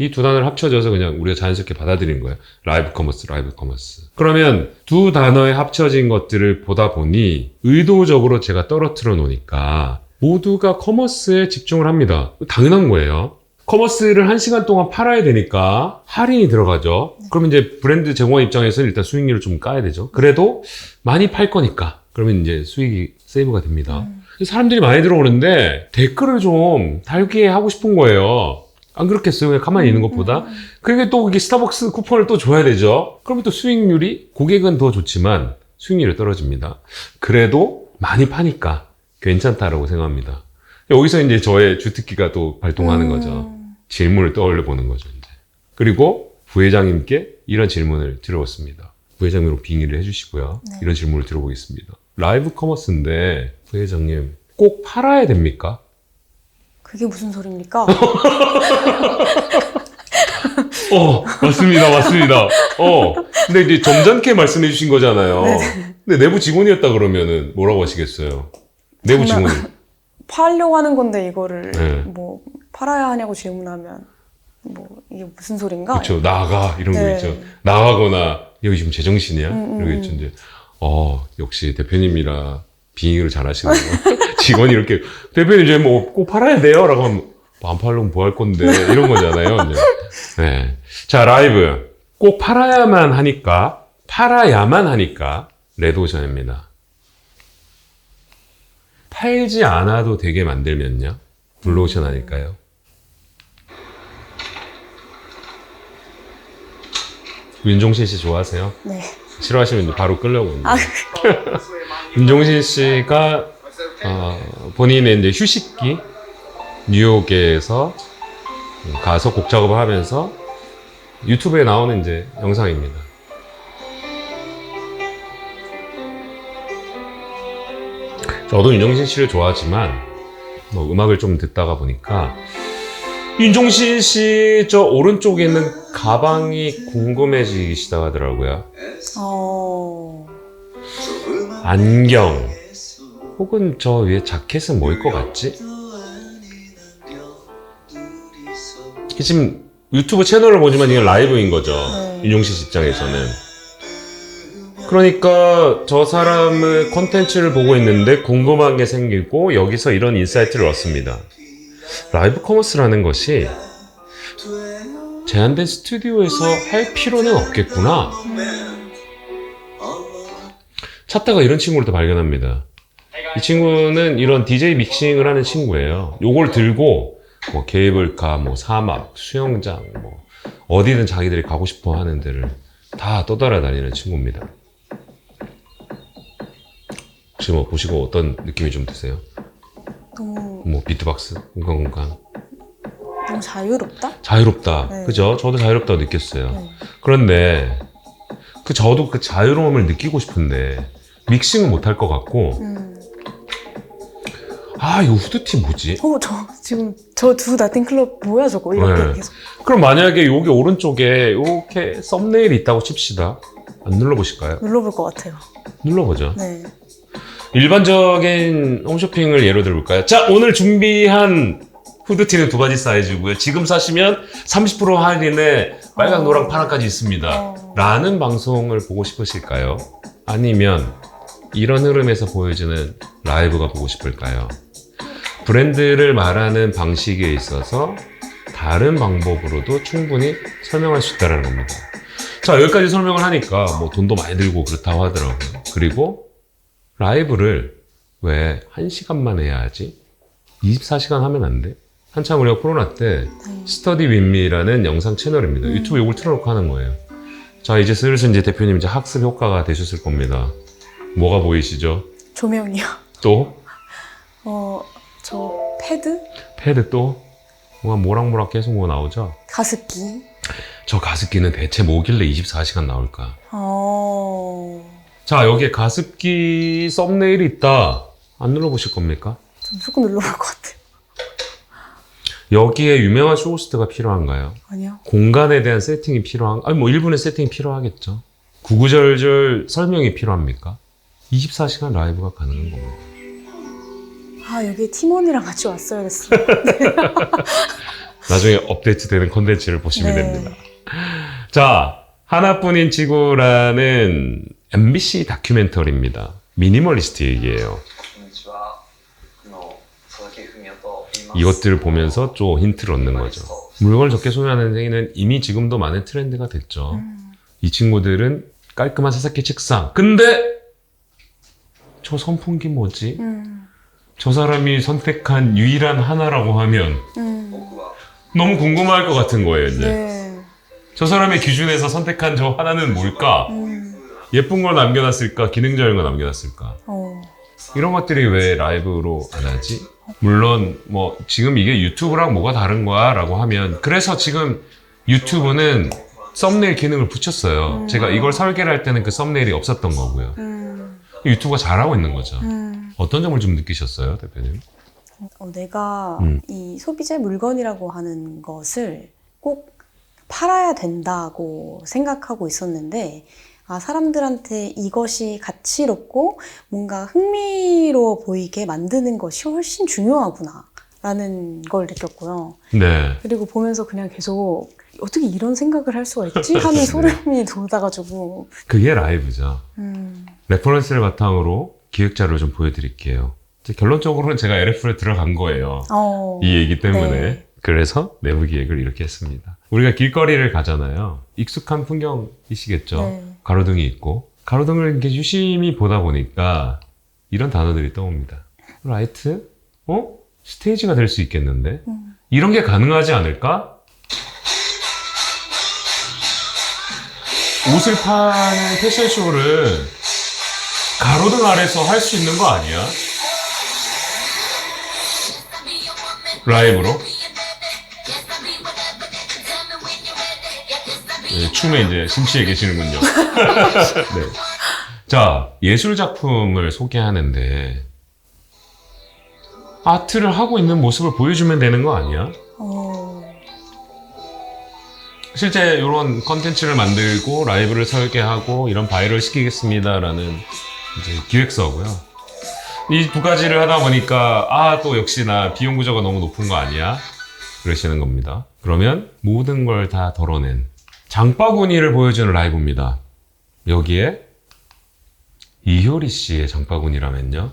Speaker 1: 이 두 단어를 합쳐져서 그냥 우리가 자연스럽게 받아들인 거예요. 라이브 커머스, 라이브 커머스. 그러면 두 단어에 합쳐진 것들을 보다 보니 의도적으로 제가 떨어뜨려 놓으니까 모두가 커머스에 집중을 합니다. 당연한 거예요. 커머스를 1시간 동안 팔아야 되니까 할인이 들어가죠. 그러면 이제 브랜드 제공원 입장에서는 일단 수익률을 좀 까야 되죠. 그래도 많이 팔 거니까. 그러면 이제 수익이 세이브가 됩니다. 사람들이 많이 들어오는데 댓글을 좀 달게 하고 싶은 거예요. 안 그렇겠어요? 그냥 가만히 있는 것보다. 그러니까 또 이게 스타벅스 쿠폰을 또 줘야 되죠. 그러면 또 수익률이, 고객은 더 좋지만 수익률이 떨어집니다. 그래도 많이 파니까 괜찮다라고 생각합니다. 여기서 이제 저의 주특기가 또 발동하는 거죠. 질문을 떠올려 보는 거죠, 이제. 그리고 부회장님께 이런 질문을 드려봤습니다. 부회장님으로 빙의를 해주시고요.
Speaker 2: 네.
Speaker 1: 이런 질문을 들어보겠습니다. 라이브 커머스인데 부회장님 꼭 팔아야 됩니까?
Speaker 2: 그게 무슨 소리입니까?
Speaker 1: 맞습니다, 맞습니다. 근데 이제 점잖게 말씀해 주신 거잖아요. 근데 내부 직원이었다 그러면은 뭐라고 하시겠어요? 내부 직원이.
Speaker 2: 팔려고 하는 건데 이거를
Speaker 1: 네.
Speaker 2: 뭐 팔아야 하냐고 질문하면 뭐 이게 무슨 소린가?
Speaker 1: 그렇죠. 나가 이런 거
Speaker 2: 네.
Speaker 1: 있죠. 나가거나 여기 지금 제정신이야? 이러겠죠. 이제 역시 대표님이라 빙의를 잘 하시네요. 직원이 이렇게 대표님 이제 뭐 꼭 팔아야 돼요라고 하면 안 팔려면 뭐 할 건데 이런 거잖아요. 이제. 네. 자, 라이브 꼭 팔아야만 하니까 레드오션입니다. 팔지 않아도 되게 만들면요. 블루오션 아닐까요? 윤종신 씨 좋아하세요?
Speaker 2: 네.
Speaker 1: 싫어하시면 이제 바로 끌려옵니다.
Speaker 2: 아,
Speaker 1: 윤종신 씨가 본인의 이제 휴식기 뉴욕에서 가서 곡 작업을 하면서 유튜브에 나오는 이제 영상입니다. 저도 윤종신 씨를 좋아하지만 뭐 음악을 좀 듣다가 보니까 윤종신 씨 저 오른쪽에 있는 가방이 궁금해지시다고 하더라고요. 안경 혹은 저 위에 자켓은 뭐일 것 같지? 지금 유튜브 채널을 보지만 이건 라이브인 거죠. 윤종신 씨 입장에서는. 그러니까 저 사람의 콘텐츠를 보고 있는데 궁금한 게 생기고 여기서 이런 인사이트를 얻습니다. 라이브 커머스라는 것이 제한된 스튜디오에서 할 필요는 없겠구나. 찾다가 이런 친구를 또 발견합니다. 이 친구는 이런 DJ 믹싱을 하는 친구예요. 요걸 들고 뭐 케이블카, 뭐 사막, 수영장, 뭐 어디든 자기들이 가고 싶어 하는 데를 다 떠돌아다니는 친구입니다. 혹시 뭐 보시고 어떤 느낌이 좀 드세요?
Speaker 2: 너무
Speaker 1: 뭐 비트박스, 웅강웅강.
Speaker 2: 너무 자유롭다?
Speaker 1: 자유롭다.
Speaker 2: 네.
Speaker 1: 그죠? 저도 자유롭다고 느꼈어요.
Speaker 2: 네.
Speaker 1: 그런데 저도 그 자유로움을 느끼고 싶은데 믹싱은 못할 것 같고 이 후드티 뭐지?
Speaker 2: 지금 저 두 나팅클럽 뭐야 저거? 이렇게
Speaker 1: 네.
Speaker 2: 계속.
Speaker 1: 그럼 만약에 여기 오른쪽에 이렇게 썸네일이 있다고 칩시다. 안 눌러보실까요?
Speaker 2: 눌러볼 것 같아요.
Speaker 1: 눌러보죠.
Speaker 2: 네.
Speaker 1: 일반적인 홈쇼핑을 예로 들어볼까요? 자, 오늘 준비한 후드티는 2가지 사이즈고요. 지금 사시면 30% 할인에 빨강, 노랑, 파랑까지 있습니다. 라는 방송을 보고 싶으실까요? 아니면 이런 흐름에서 보여지는 라이브가 보고 싶을까요? 브랜드를 말하는 방식에 있어서 다른 방법으로도 충분히 설명할 수 있다는 겁니다. 자, 여기까지 설명을 하니까 뭐 돈도 많이 들고 그렇다고 하더라고요. 그리고 라이브를 왜 1시간만 해야 하지? 24시간 하면 안 돼? 한참 우리가 코로나 때 스터디 윈미라는 영상 채널입니다. 유튜브 이걸 틀어놓고 하는 거예요. 자, 이제 슬슬 이제 대표님 이제 학습 효과가 되셨을 겁니다. 뭐가 보이시죠?
Speaker 2: 조명이요.
Speaker 1: 또?
Speaker 2: 저 패드?
Speaker 1: 패드 또? 뭔가 모락모락 계속 뭐 나오죠?
Speaker 2: 가습기.
Speaker 1: 저 가습기는 대체 뭐길래 24시간 나올까? 자, 여기에 가습기 썸네일이 있다. 안 눌러보실 겁니까?
Speaker 2: 좀 조금 눌러볼 것 같아요.
Speaker 1: 여기에 유명한 쇼호스트가 필요한가요?
Speaker 2: 아니요.
Speaker 1: 공간에 대한 세팅이 아니 뭐 1분의 세팅이 필요하겠죠. 구구절절 설명이 필요합니까? 24시간 라이브가 가능한 겁니다.
Speaker 2: 여기 팀원이랑 같이 왔어야 됐어요.
Speaker 1: 나중에 업데이트되는 콘텐츠를 보시면
Speaker 2: 네.
Speaker 1: 됩니다. 자, 하나뿐인 지구라는 MBC 다큐멘터리입니다. 미니멀리스트 얘기예요.
Speaker 4: こんにちは。佐々木文夫と言います。
Speaker 1: 이것들을 보면서 좀 힌트를 얻는 거죠. 물건을 적게 소유하는 행위는 이미 지금도 많은 트렌드가 됐죠. 이 친구들은 깔끔한 세탁기 책상. 근데 저 선풍기 뭐지? 저 사람이 선택한 유일한 하나라고 하면
Speaker 4: 僕は
Speaker 1: 너무 궁금할 것 같은 거예요, 이제.
Speaker 2: 네.
Speaker 1: 저 사람의 기준에서 선택한 저 하나는 뭘까? 예쁜 걸 남겨놨을까? 기능적인 걸 남겨놨을까? 이런 것들이 왜 라이브로 안 하지? 물론 뭐 지금 이게 유튜브랑 뭐가 다른 거야? 라고 하면 그래서 지금 유튜브는 썸네일 기능을 붙였어요. 제가 이걸 설계를 할 때는 그 썸네일이 없었던 거고요. 유튜브가 잘하고 있는 거죠. 어떤 점을 좀 느끼셨어요, 대표님?
Speaker 2: 내가 이 소비재 물건이라고 하는 것을 꼭 팔아야 된다고 생각하고 있었는데, 사람들한테 이것이 가치롭고 뭔가 흥미로워 보이게 만드는 것이 훨씬 중요하구나 라는 걸 느꼈고요.
Speaker 1: 네.
Speaker 2: 그리고 보면서 그냥 계속 어떻게 이런 생각을 할 수가 있지? 하는 소름이 돋아가지고.
Speaker 1: 그게 라이브죠. 레퍼런스를 바탕으로 기획자를 좀 보여드릴게요. 결론적으로는 제가 LF에 들어간 거예요. 이 얘기 때문에.
Speaker 2: 네.
Speaker 1: 그래서 내부 기획을 이렇게 했습니다. 우리가 길거리를 가잖아요. 익숙한 풍경이시겠죠.
Speaker 2: 네.
Speaker 1: 가로등이 있고. 가로등을 이렇게 유심히 보다 보니까 이런 단어들이 떠옵니다. 라이트? 스테이지가 될 수 있겠는데? 이런 게 가능하지 않을까? 옷을 파는 패션쇼를 가로등 아래서 할 수 있는 거 아니야? 라이브로? 네, 춤에 이제 심취해 계시는군요. 네. 자, 예술 작품을 소개하는데 아트를 하고 있는 모습을 보여주면 되는 거 아니야? 실제 이런 컨텐츠를 만들고 라이브를 설계하고 이런 바이럴 시키겠습니다라는 이제 기획서고요. 이 두 가지를 하다 보니까 또 역시나 비용 구조가 너무 높은 거 아니야? 그러시는 겁니다. 그러면 모든 걸 다 덜어낸 장바구니를 보여주는 라이브입니다. 여기에 이효리 씨의 장바구니라면요?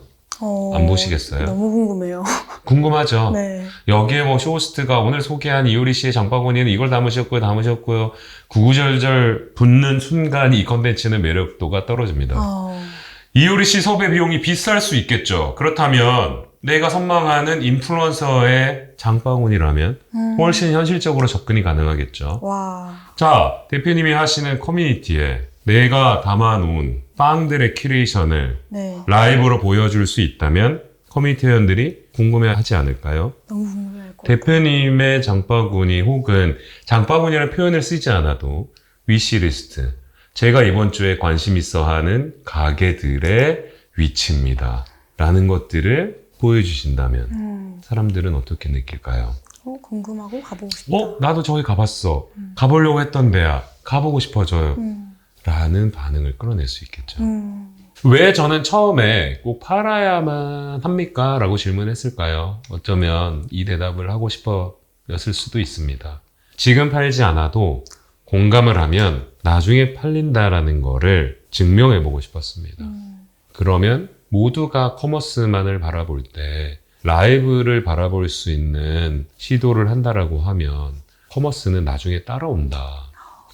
Speaker 1: 안 보시겠어요?
Speaker 2: 너무 궁금해요.
Speaker 1: 궁금하죠?
Speaker 2: 네.
Speaker 1: 여기에 뭐 쇼호스트가 오늘 소개한 이효리 씨의 장바구니는 이걸 담으셨고요. 구구절절 붙는 순간 이 컨텐츠는 매력도가 떨어집니다. 이효리 씨 섭외 비용이 비쌀 수 있겠죠. 그렇다면 내가 선망하는 인플루언서의 장바구니라면 훨씬 현실적으로 접근이 가능하겠죠.
Speaker 2: 와.
Speaker 1: 자, 대표님이 하시는 커뮤니티에 내가 담아놓은 빵들의 큐레이션을
Speaker 2: 네.
Speaker 1: 라이브로 보여줄 수 있다면 커뮤니티 회원들이 궁금해하지 않을까요?
Speaker 2: 너무 궁금할 것 같아요.
Speaker 1: 대표님의 장바구니 혹은 장바구니라는 표현을 쓰지 않아도 위시리스트, 제가 이번 주에 관심 있어 하는 가게들의 위치입니다 라는 것들을 보여주신다면 사람들은 어떻게 느낄까요?
Speaker 2: 궁금하고 가보고 싶다.
Speaker 1: 나도 저기 가봤어. 가보려고 했던 데야. 가보고 싶어져요. 라는 반응을 끌어낼 수 있겠죠. 왜 저는 처음에 꼭 팔아야만 합니까? 라고 질문했을까요? 어쩌면 이 대답을 하고 싶었을 수도 있습니다. 지금 팔지 않아도 공감을 하면 나중에 팔린다라는 거를 증명해보고 싶었습니다. 그러면 모두가 커머스만을 바라볼 때 라이브를 바라볼 수 있는 시도를 한다라고 하면 커머스는 나중에 따라온다.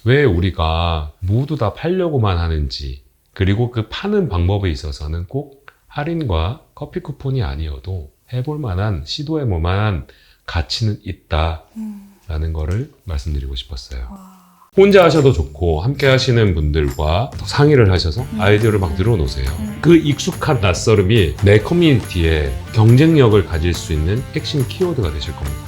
Speaker 1: 왜 우리가 모두 다 팔려고만 하는지, 그리고 그 파는 방법에 있어서는 꼭 할인과 커피 쿠폰이 아니어도 해볼 만한, 시도해 볼 만한 가치는 있다라는 거를 말씀드리고 싶었어요. 혼자 하셔도 좋고 함께 하시는 분들과 상의를 하셔서 아이디어를 막 늘어놓으세요. 그 익숙한 낯설음이 내 커뮤니티에 경쟁력을 가질 수 있는 핵심 키워드가 되실 겁니다.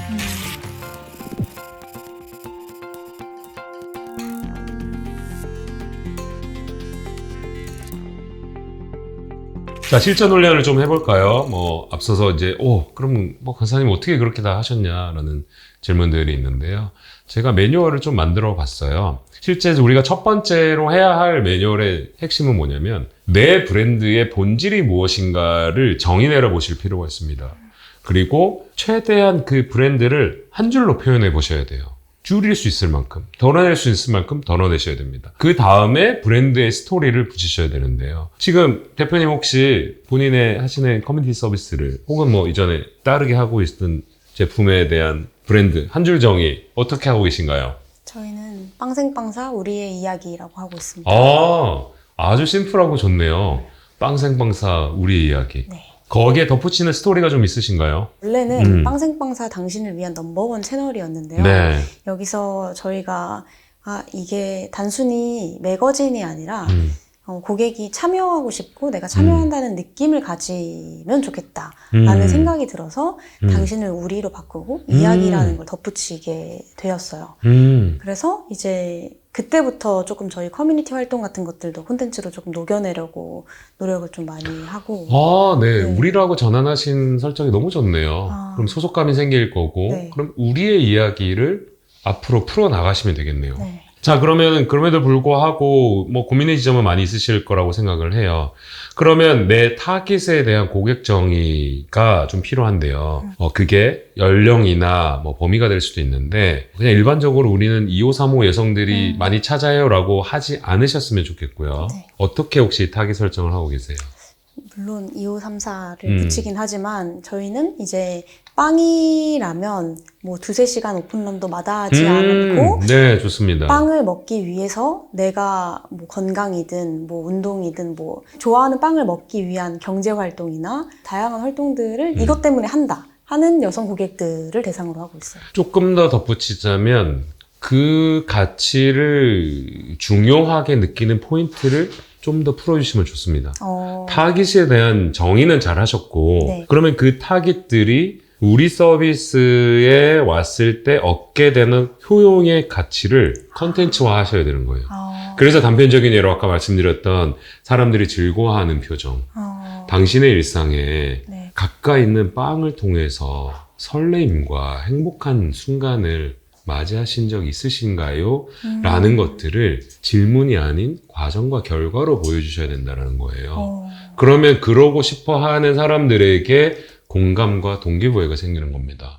Speaker 1: 자, 실전 훈련을 좀 해볼까요? 앞서서 이제, 그럼 강사님 어떻게 그렇게 다 하셨냐라는 질문들이 있는데요. 제가 매뉴얼을 좀 만들어 봤어요. 실제 우리가 첫 번째로 해야 할 매뉴얼의 핵심은 뭐냐면, 내 브랜드의 본질이 무엇인가를 정의 내려 보실 필요가 있습니다. 그리고 최대한 그 브랜드를 한 줄로 표현해 보셔야 돼요. 줄일 수 있을 만큼, 덜어낼 수 있을 만큼 덜어내셔야 됩니다. 그 다음에 브랜드의 스토리를 붙이셔야 되는데요. 지금 대표님 혹시 본인의 하시는 커뮤니티 서비스를 혹은 뭐 이전에 따르게 하고 있던 제품에 대한 브랜드 한 줄 정의 어떻게 하고 계신가요?
Speaker 2: 저희는 빵생빵사 우리의 이야기라고 하고 있습니다.
Speaker 1: 아주 심플하고 좋네요. 빵생빵사 우리의 이야기.
Speaker 2: 네.
Speaker 1: 거기에 덧붙이는 스토리가 좀 있으신가요?
Speaker 2: 원래는 빵생빵사 당신을 위한 넘버원 채널이었는데요.
Speaker 1: 네.
Speaker 2: 여기서 저희가 이게 단순히 매거진이 아니라 고객이 참여하고 싶고 내가 참여한다는 느낌을 가지면 좋겠다라는 생각이 들어서 당신을 우리로 바꾸고 이야기라는 걸 덧붙이게 되었어요. 그래서 이제 그때부터 조금 저희 커뮤니티 활동 같은 것들도 콘텐츠로 조금 녹여내려고 노력을 좀 많이 하고.
Speaker 1: 네.
Speaker 2: 네.
Speaker 1: 우리라고 전환하신 설정이 너무 좋네요. 그럼 소속감이 생길 거고,
Speaker 2: 네.
Speaker 1: 그럼 우리의 이야기를 앞으로 풀어나가시면 되겠네요.
Speaker 2: 네.
Speaker 1: 자, 그러면 그럼에도 불구하고 뭐 고민의 지점은 많이 있으실 거라고 생각을 해요. 그러면 내 타깃에 대한 고객 정의가 좀 필요한데요. 그게 연령이나 뭐 범위가 될 수도 있는데 그냥 일반적으로 우리는 2535 여성들이 많이 찾아요라고 하지 않으셨으면 좋겠고요.
Speaker 2: 네.
Speaker 1: 어떻게 혹시 타깃 설정을 하고 계세요?
Speaker 2: 물론 2534를 붙이긴 하지만 저희는 이제 빵이라면 뭐 2-3시간 오픈런도 마다하지 않고
Speaker 1: 네, 좋습니다.
Speaker 2: 빵을 먹기 위해서 내가 뭐 건강이든 뭐 운동이든 뭐 좋아하는 빵을 먹기 위한 경제 활동이나 다양한 활동들을 이것 때문에 한다 하는 여성 고객들을 대상으로 하고 있어요.
Speaker 1: 조금 더 덧붙이자면 그 가치를 중요하게 느끼는 포인트를 좀 더 풀어주시면 좋습니다. 타깃에 대한 정의는 잘 하셨고
Speaker 2: 네.
Speaker 1: 그러면 그 타깃들이 우리 서비스에 왔을 때 얻게 되는 효용의 가치를 컨텐츠화 하셔야 되는 거예요. 그래서 단편적인 예로 아까 말씀드렸던 사람들이 즐거워하는 표정, 당신의 일상에
Speaker 2: 네.
Speaker 1: 가까이 있는 빵을 통해서 설레임과 행복한 순간을 맞이하신 적 있으신가요? 라는 것들을 질문이 아닌 과정과 결과로 보여주셔야 된다는 거예요. 그러면 그러고 싶어 하는 사람들에게 공감과 동기부여가 생기는 겁니다.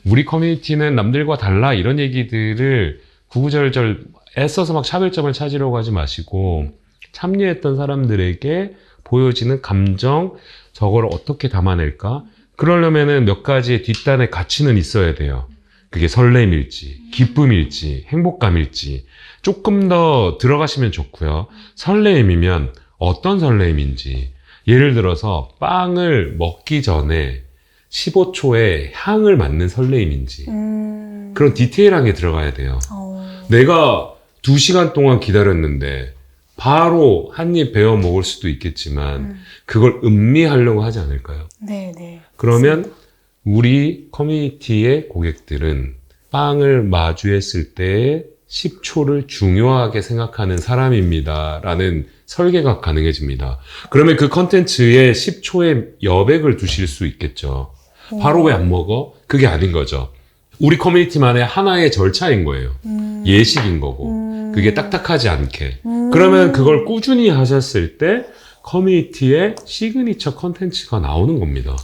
Speaker 1: 우리 커뮤니티는 남들과 달라 이런 얘기들을 구구절절 애써서 막 차별점을 찾으려고 하지 마시고 참여했던 사람들에게 보여지는 감정, 저걸 어떻게 담아낼까? 그러려면은 몇 가지의 뒷단의 가치는 있어야 돼요. 그게 설렘일지, 기쁨일지, 행복감일지 조금 더 들어가시면 좋고요. 설렘이면 어떤 설렘인지 예를 들어서 빵을 먹기 전에 15초의 향을 맡는 설렘인지 그런 디테일하게 들어가야 돼요. 내가 2시간 동안 기다렸는데 바로 한 입 베어 먹을 수도 있겠지만 그걸 음미하려고 하지 않을까요?
Speaker 2: 네.
Speaker 1: 그러면 우리 커뮤니티의 고객들은 빵을 마주했을 때의 10초를 중요하게 생각하는 사람입니다. 라는 설계가 가능해집니다. 그러면 그 컨텐츠에 10초의 여백을 두실 수 있겠죠. 바로 왜 안 먹어? 그게 아닌 거죠. 우리 커뮤니티만의 하나의 절차인 거예요. 예식인 거고. 그게 딱딱하지 않게. 그러면 그걸 꾸준히 하셨을 때 커뮤니티의 시그니처 컨텐츠가 나오는 겁니다.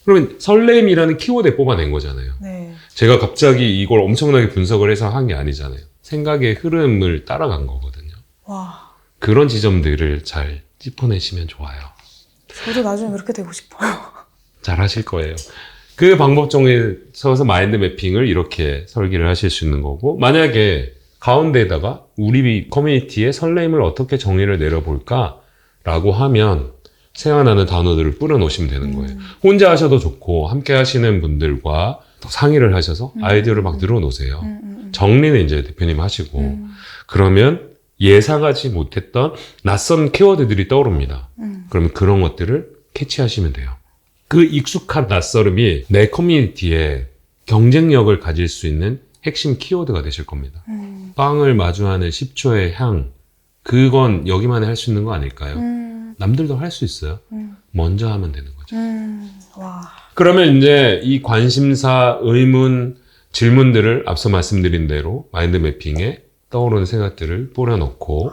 Speaker 1: 그러면 설렘이라는 키워드에 뽑아낸 거잖아요.
Speaker 2: 네.
Speaker 1: 제가 갑자기 이걸 엄청나게 분석을 해서 한 게 아니잖아요. 생각의 흐름을 따라간 거거든요.
Speaker 2: 와,
Speaker 1: 그런 지점들을 잘 짚어내시면 좋아요.
Speaker 2: 저도 나중에 그렇게 되고 싶어요.
Speaker 1: 잘 하실 거예요. 그 방법 중에서 마인드 매핑을 이렇게 설계를 하실 수 있는 거고, 만약에 가운데에다가 우리 커뮤니티의 설렘을 어떻게 정의를 내려볼까? 라고 하면 생각나는 단어들을 뿌려놓으시면 되는 거예요. 혼자 하셔도 좋고 함께 하시는 분들과 상의를 하셔서 아이디어를 막 늘어놓으세요. 정리는 이제 대표님 하시고 그러면 예상하지 못했던 낯선 키워드들이 떠오릅니다. 그러면 그런 것들을 캐치하시면 돼요. 그 익숙한 낯설음이 내 커뮤니티에 경쟁력을 가질 수 있는 핵심 키워드가 되실 겁니다. 빵을 마주하는 10초의 향, 그건 여기만에 할 수 있는 거 아닐까요? 남들도 할 수 있어요. 먼저 하면 되는 거죠.
Speaker 2: 와.
Speaker 1: 그러면 이제 이 관심사, 의문, 질문들을 앞서 말씀드린 대로 마인드 매핑에 떠오르는 생각들을 뿌려놓고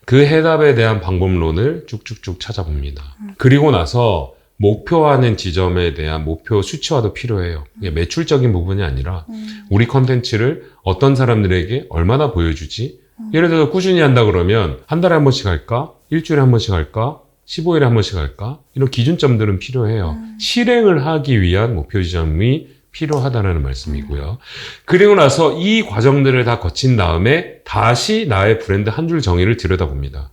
Speaker 1: 그 해답에 대한 방법론을 쭉쭉쭉 찾아봅니다. 그리고 나서 목표하는 지점에 대한 목표 수치화도 필요해요. 이게 매출적인 부분이 아니라 우리 컨텐츠를 어떤 사람들에게 얼마나 보여주지? 예를 들어서 꾸준히 한다 그러면 한 달에 한 번씩 할까? 일주일에 한 번씩 할까? 15일에 한 번씩 할까? 이런 기준점들은 필요해요. 실행을 하기 위한 목표 지점이 필요하다는 말씀이고요. 그리고 나서 이 과정들을 다 거친 다음에 다시 나의 브랜드 한 줄 정의를 들여다봅니다.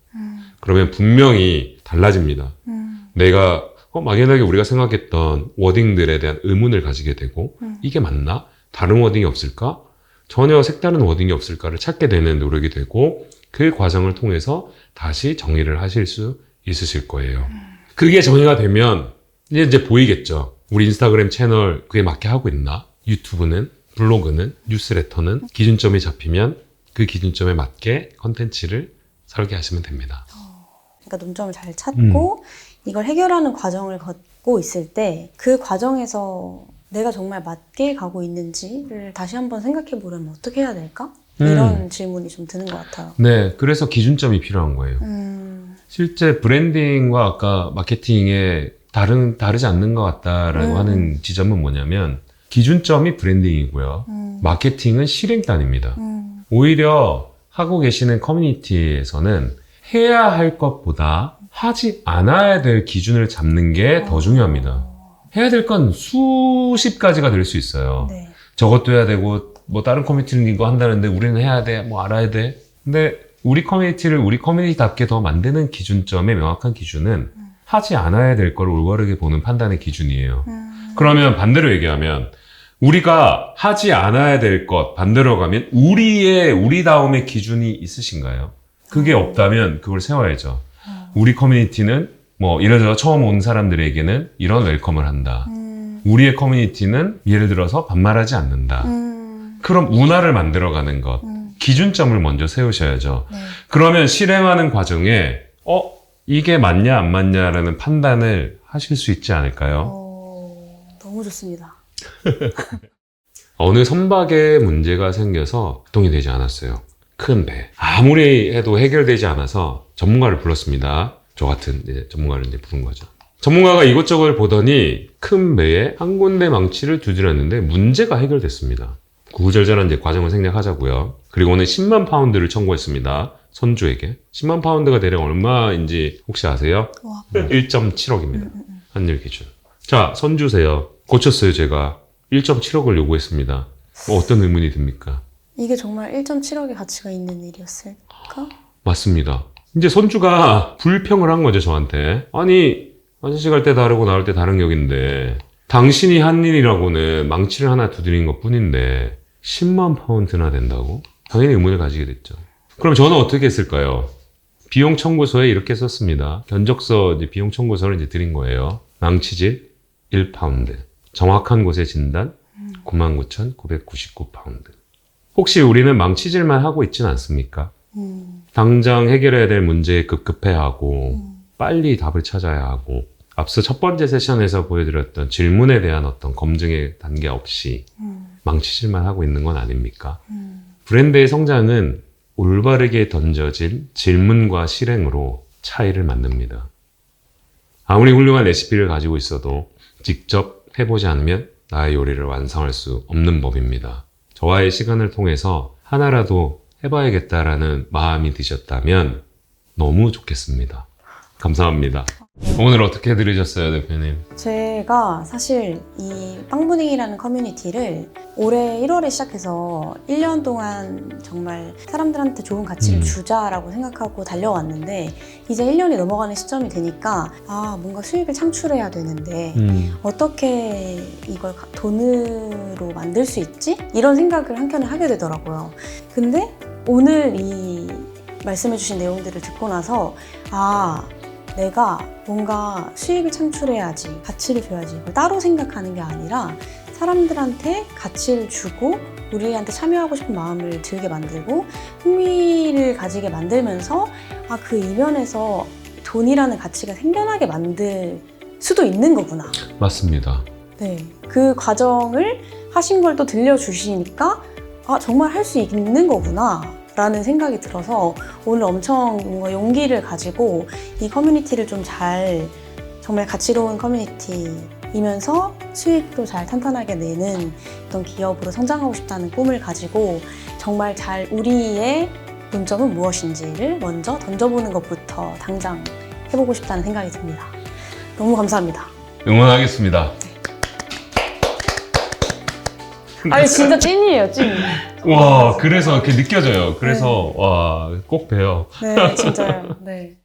Speaker 1: 그러면 분명히 달라집니다. 내가 막연하게 우리가 생각했던 워딩들에 대한 의문을 가지게 되고 이게 맞나? 다른 워딩이 없을까? 전혀 색다른 워딩이 없을까를 찾게 되는 노력이 되고 그 과정을 통해서 다시 정의를 하실 수 있으실 거예요. 그게 정의가 되면 이제 보이겠죠. 우리 인스타그램 채널 그게 맞게 하고 있나? 유튜브는, 블로그는, 뉴스레터는 기준점이 잡히면 그 기준점에 맞게 컨텐츠를 설계하시면 됩니다.
Speaker 2: 그러니까 논점을 잘 찾고 이걸 해결하는 과정을 걷고 있을 때 그 과정에서 내가 정말 맞게 가고 있는지를 다시 한번 생각해 보려면 어떻게 해야 될까? 이런 질문이 좀 드는 것 같아요.
Speaker 1: 네, 그래서 기준점이 필요한 거예요. 실제 브랜딩과 아까 마케팅에 다르지 않는 것 같다라고 하는 지점은 뭐냐면 기준점이 브랜딩이고요. 마케팅은 실행단입니다. 오히려 하고 계시는 커뮤니티에서는 해야 할 것보다 하지 않아야 될 기준을 잡는 게 더 중요합니다. 해야 될 건 수십 가지가 될 수 있어요.
Speaker 2: 네.
Speaker 1: 저것도 해야 되고 뭐 다른 커뮤니티는 이거 한다는데 우리는 해야 돼, 뭐 알아야 돼. 근데 우리 커뮤니티를 우리 커뮤니티답게 더 만드는 기준점의 명확한 기준은 하지 않아야 될 걸 올바르게 보는 판단의 기준이에요. 그러면 반대로 얘기하면 우리가 하지 않아야 될 것 반대로 가면 우리다움의 기준이 있으신가요? 그게 없다면 그걸 세워야죠. 우리 커뮤니티는 뭐 예를 들어 처음 온 사람들에게는 이런 웰컴을 한다. 우리의 커뮤니티는 예를 들어서 반말하지 않는다. 그럼 문화를 만들어가는 것, 기준점을 먼저 세우셔야죠.
Speaker 2: 네.
Speaker 1: 그러면 실행하는 과정에 이게 맞냐 안 맞냐라는 판단을 하실 수 있지 않을까요?
Speaker 2: 너무 좋습니다.
Speaker 1: 어느 선박에 문제가 생겨서 작동이 되지 않았어요. 큰 배. 아무리 해도 해결되지 않아서 전문가를 불렀습니다. 저 같은 이제 전문가를 이제 부른 거죠. 전문가가 이것저것 보더니 큰 배에 한 군데 망치를 두드렸는데 문제가 해결됐습니다. 구구절절한 이제 과정을 생략하자고요. 그리고는 10만 파운드를 청구했습니다. 선주에게. 10만 파운드가 대략 얼마인지 혹시 아세요?
Speaker 2: 와.
Speaker 1: 1.7억입니다. 한일 기준. 자, 선주세요. 고쳤어요, 제가. 1.7억을 요구했습니다. 어떤 의문이 듭니까?
Speaker 2: 이게 정말 1.7억의 가치가 있는 일이었을까?
Speaker 1: 맞습니다. 이제 선주가 불평을 한 거죠, 저한테. 아니, 아저씨 갈 때 다르고 나올 때 다른 격인데 당신이 한 일이라고는 망치를 하나 두드린 것 뿐인데 10만 파운드나 된다고? 당연히 의문을 가지게 됐죠. 그럼 저는 어떻게 했을까요? 비용 청구서에 이렇게 썼습니다. 견적서 이제 비용 청구서를 이제 드린 거예요. 망치질 1파운드. 정확한 곳의 진단 99,999파운드. 혹시 우리는 망치질만 하고 있진 않습니까? 당장 해결해야 될 문제에 급급해하고 빨리 답을 찾아야 하고 앞서 첫 번째 세션에서 보여드렸던 질문에 대한 어떤 검증의 단계 없이 망치질만 하고 있는 건 아닙니까? 브랜드의 성장은 올바르게 던져진 질문과 실행으로 차이를 만듭니다. 아무리 훌륭한 레시피를 가지고 있어도 직접 해보지 않으면 나의 요리를 완성할 수 없는 법입니다. 저와의 시간을 통해서 하나라도 해봐야겠다라는 마음이 드셨다면 너무 좋겠습니다. 감사합니다. 오늘 어떻게 들으셨어요, 대표님?
Speaker 2: 제가 사실 이 빵부닝이라는 커뮤니티를 올해 1월에 시작해서 1년 동안 정말 사람들한테 좋은 가치를 주자라고 생각하고 달려왔는데 이제 1년이 넘어가는 시점이 되니까 뭔가 수익을 창출해야 되는데 어떻게 이걸 돈으로 만들 수 있지? 이런 생각을 한켠에 하게 되더라고요. 근데 오늘 이 말씀해주신 내용들을 듣고 나서 내가 뭔가 수익을 창출해야지, 가치를 줘야지 이걸 따로 생각하는 게 아니라 사람들한테 가치를 주고 우리한테 참여하고 싶은 마음을 들게 만들고 흥미를 가지게 만들면서 그 이면에서 돈이라는 가치가 생겨나게 만들 수도 있는 거구나.
Speaker 1: 맞습니다.
Speaker 2: 네, 그 과정을 하신 걸 또 들려주시니까 정말 할 수 있는 거구나 라는 생각이 들어서 오늘 엄청 뭔가 용기를 가지고 이 커뮤니티를 좀 잘 정말 가치로운 커뮤니티이면서 수익도 잘 탄탄하게 내는 어떤 기업으로 성장하고 싶다는 꿈을 가지고 정말 잘 우리의 문점은 무엇인지를 먼저 던져보는 것부터 당장 해보고 싶다는 생각이 듭니다. 너무 감사합니다.
Speaker 1: 응원하겠습니다.
Speaker 2: 아니 진짜 찐이에요, 찐.
Speaker 1: 와, 그래서 이렇게 느껴져요. 그래서 와, 꼭 봬요.
Speaker 2: 네, 진짜요. 네.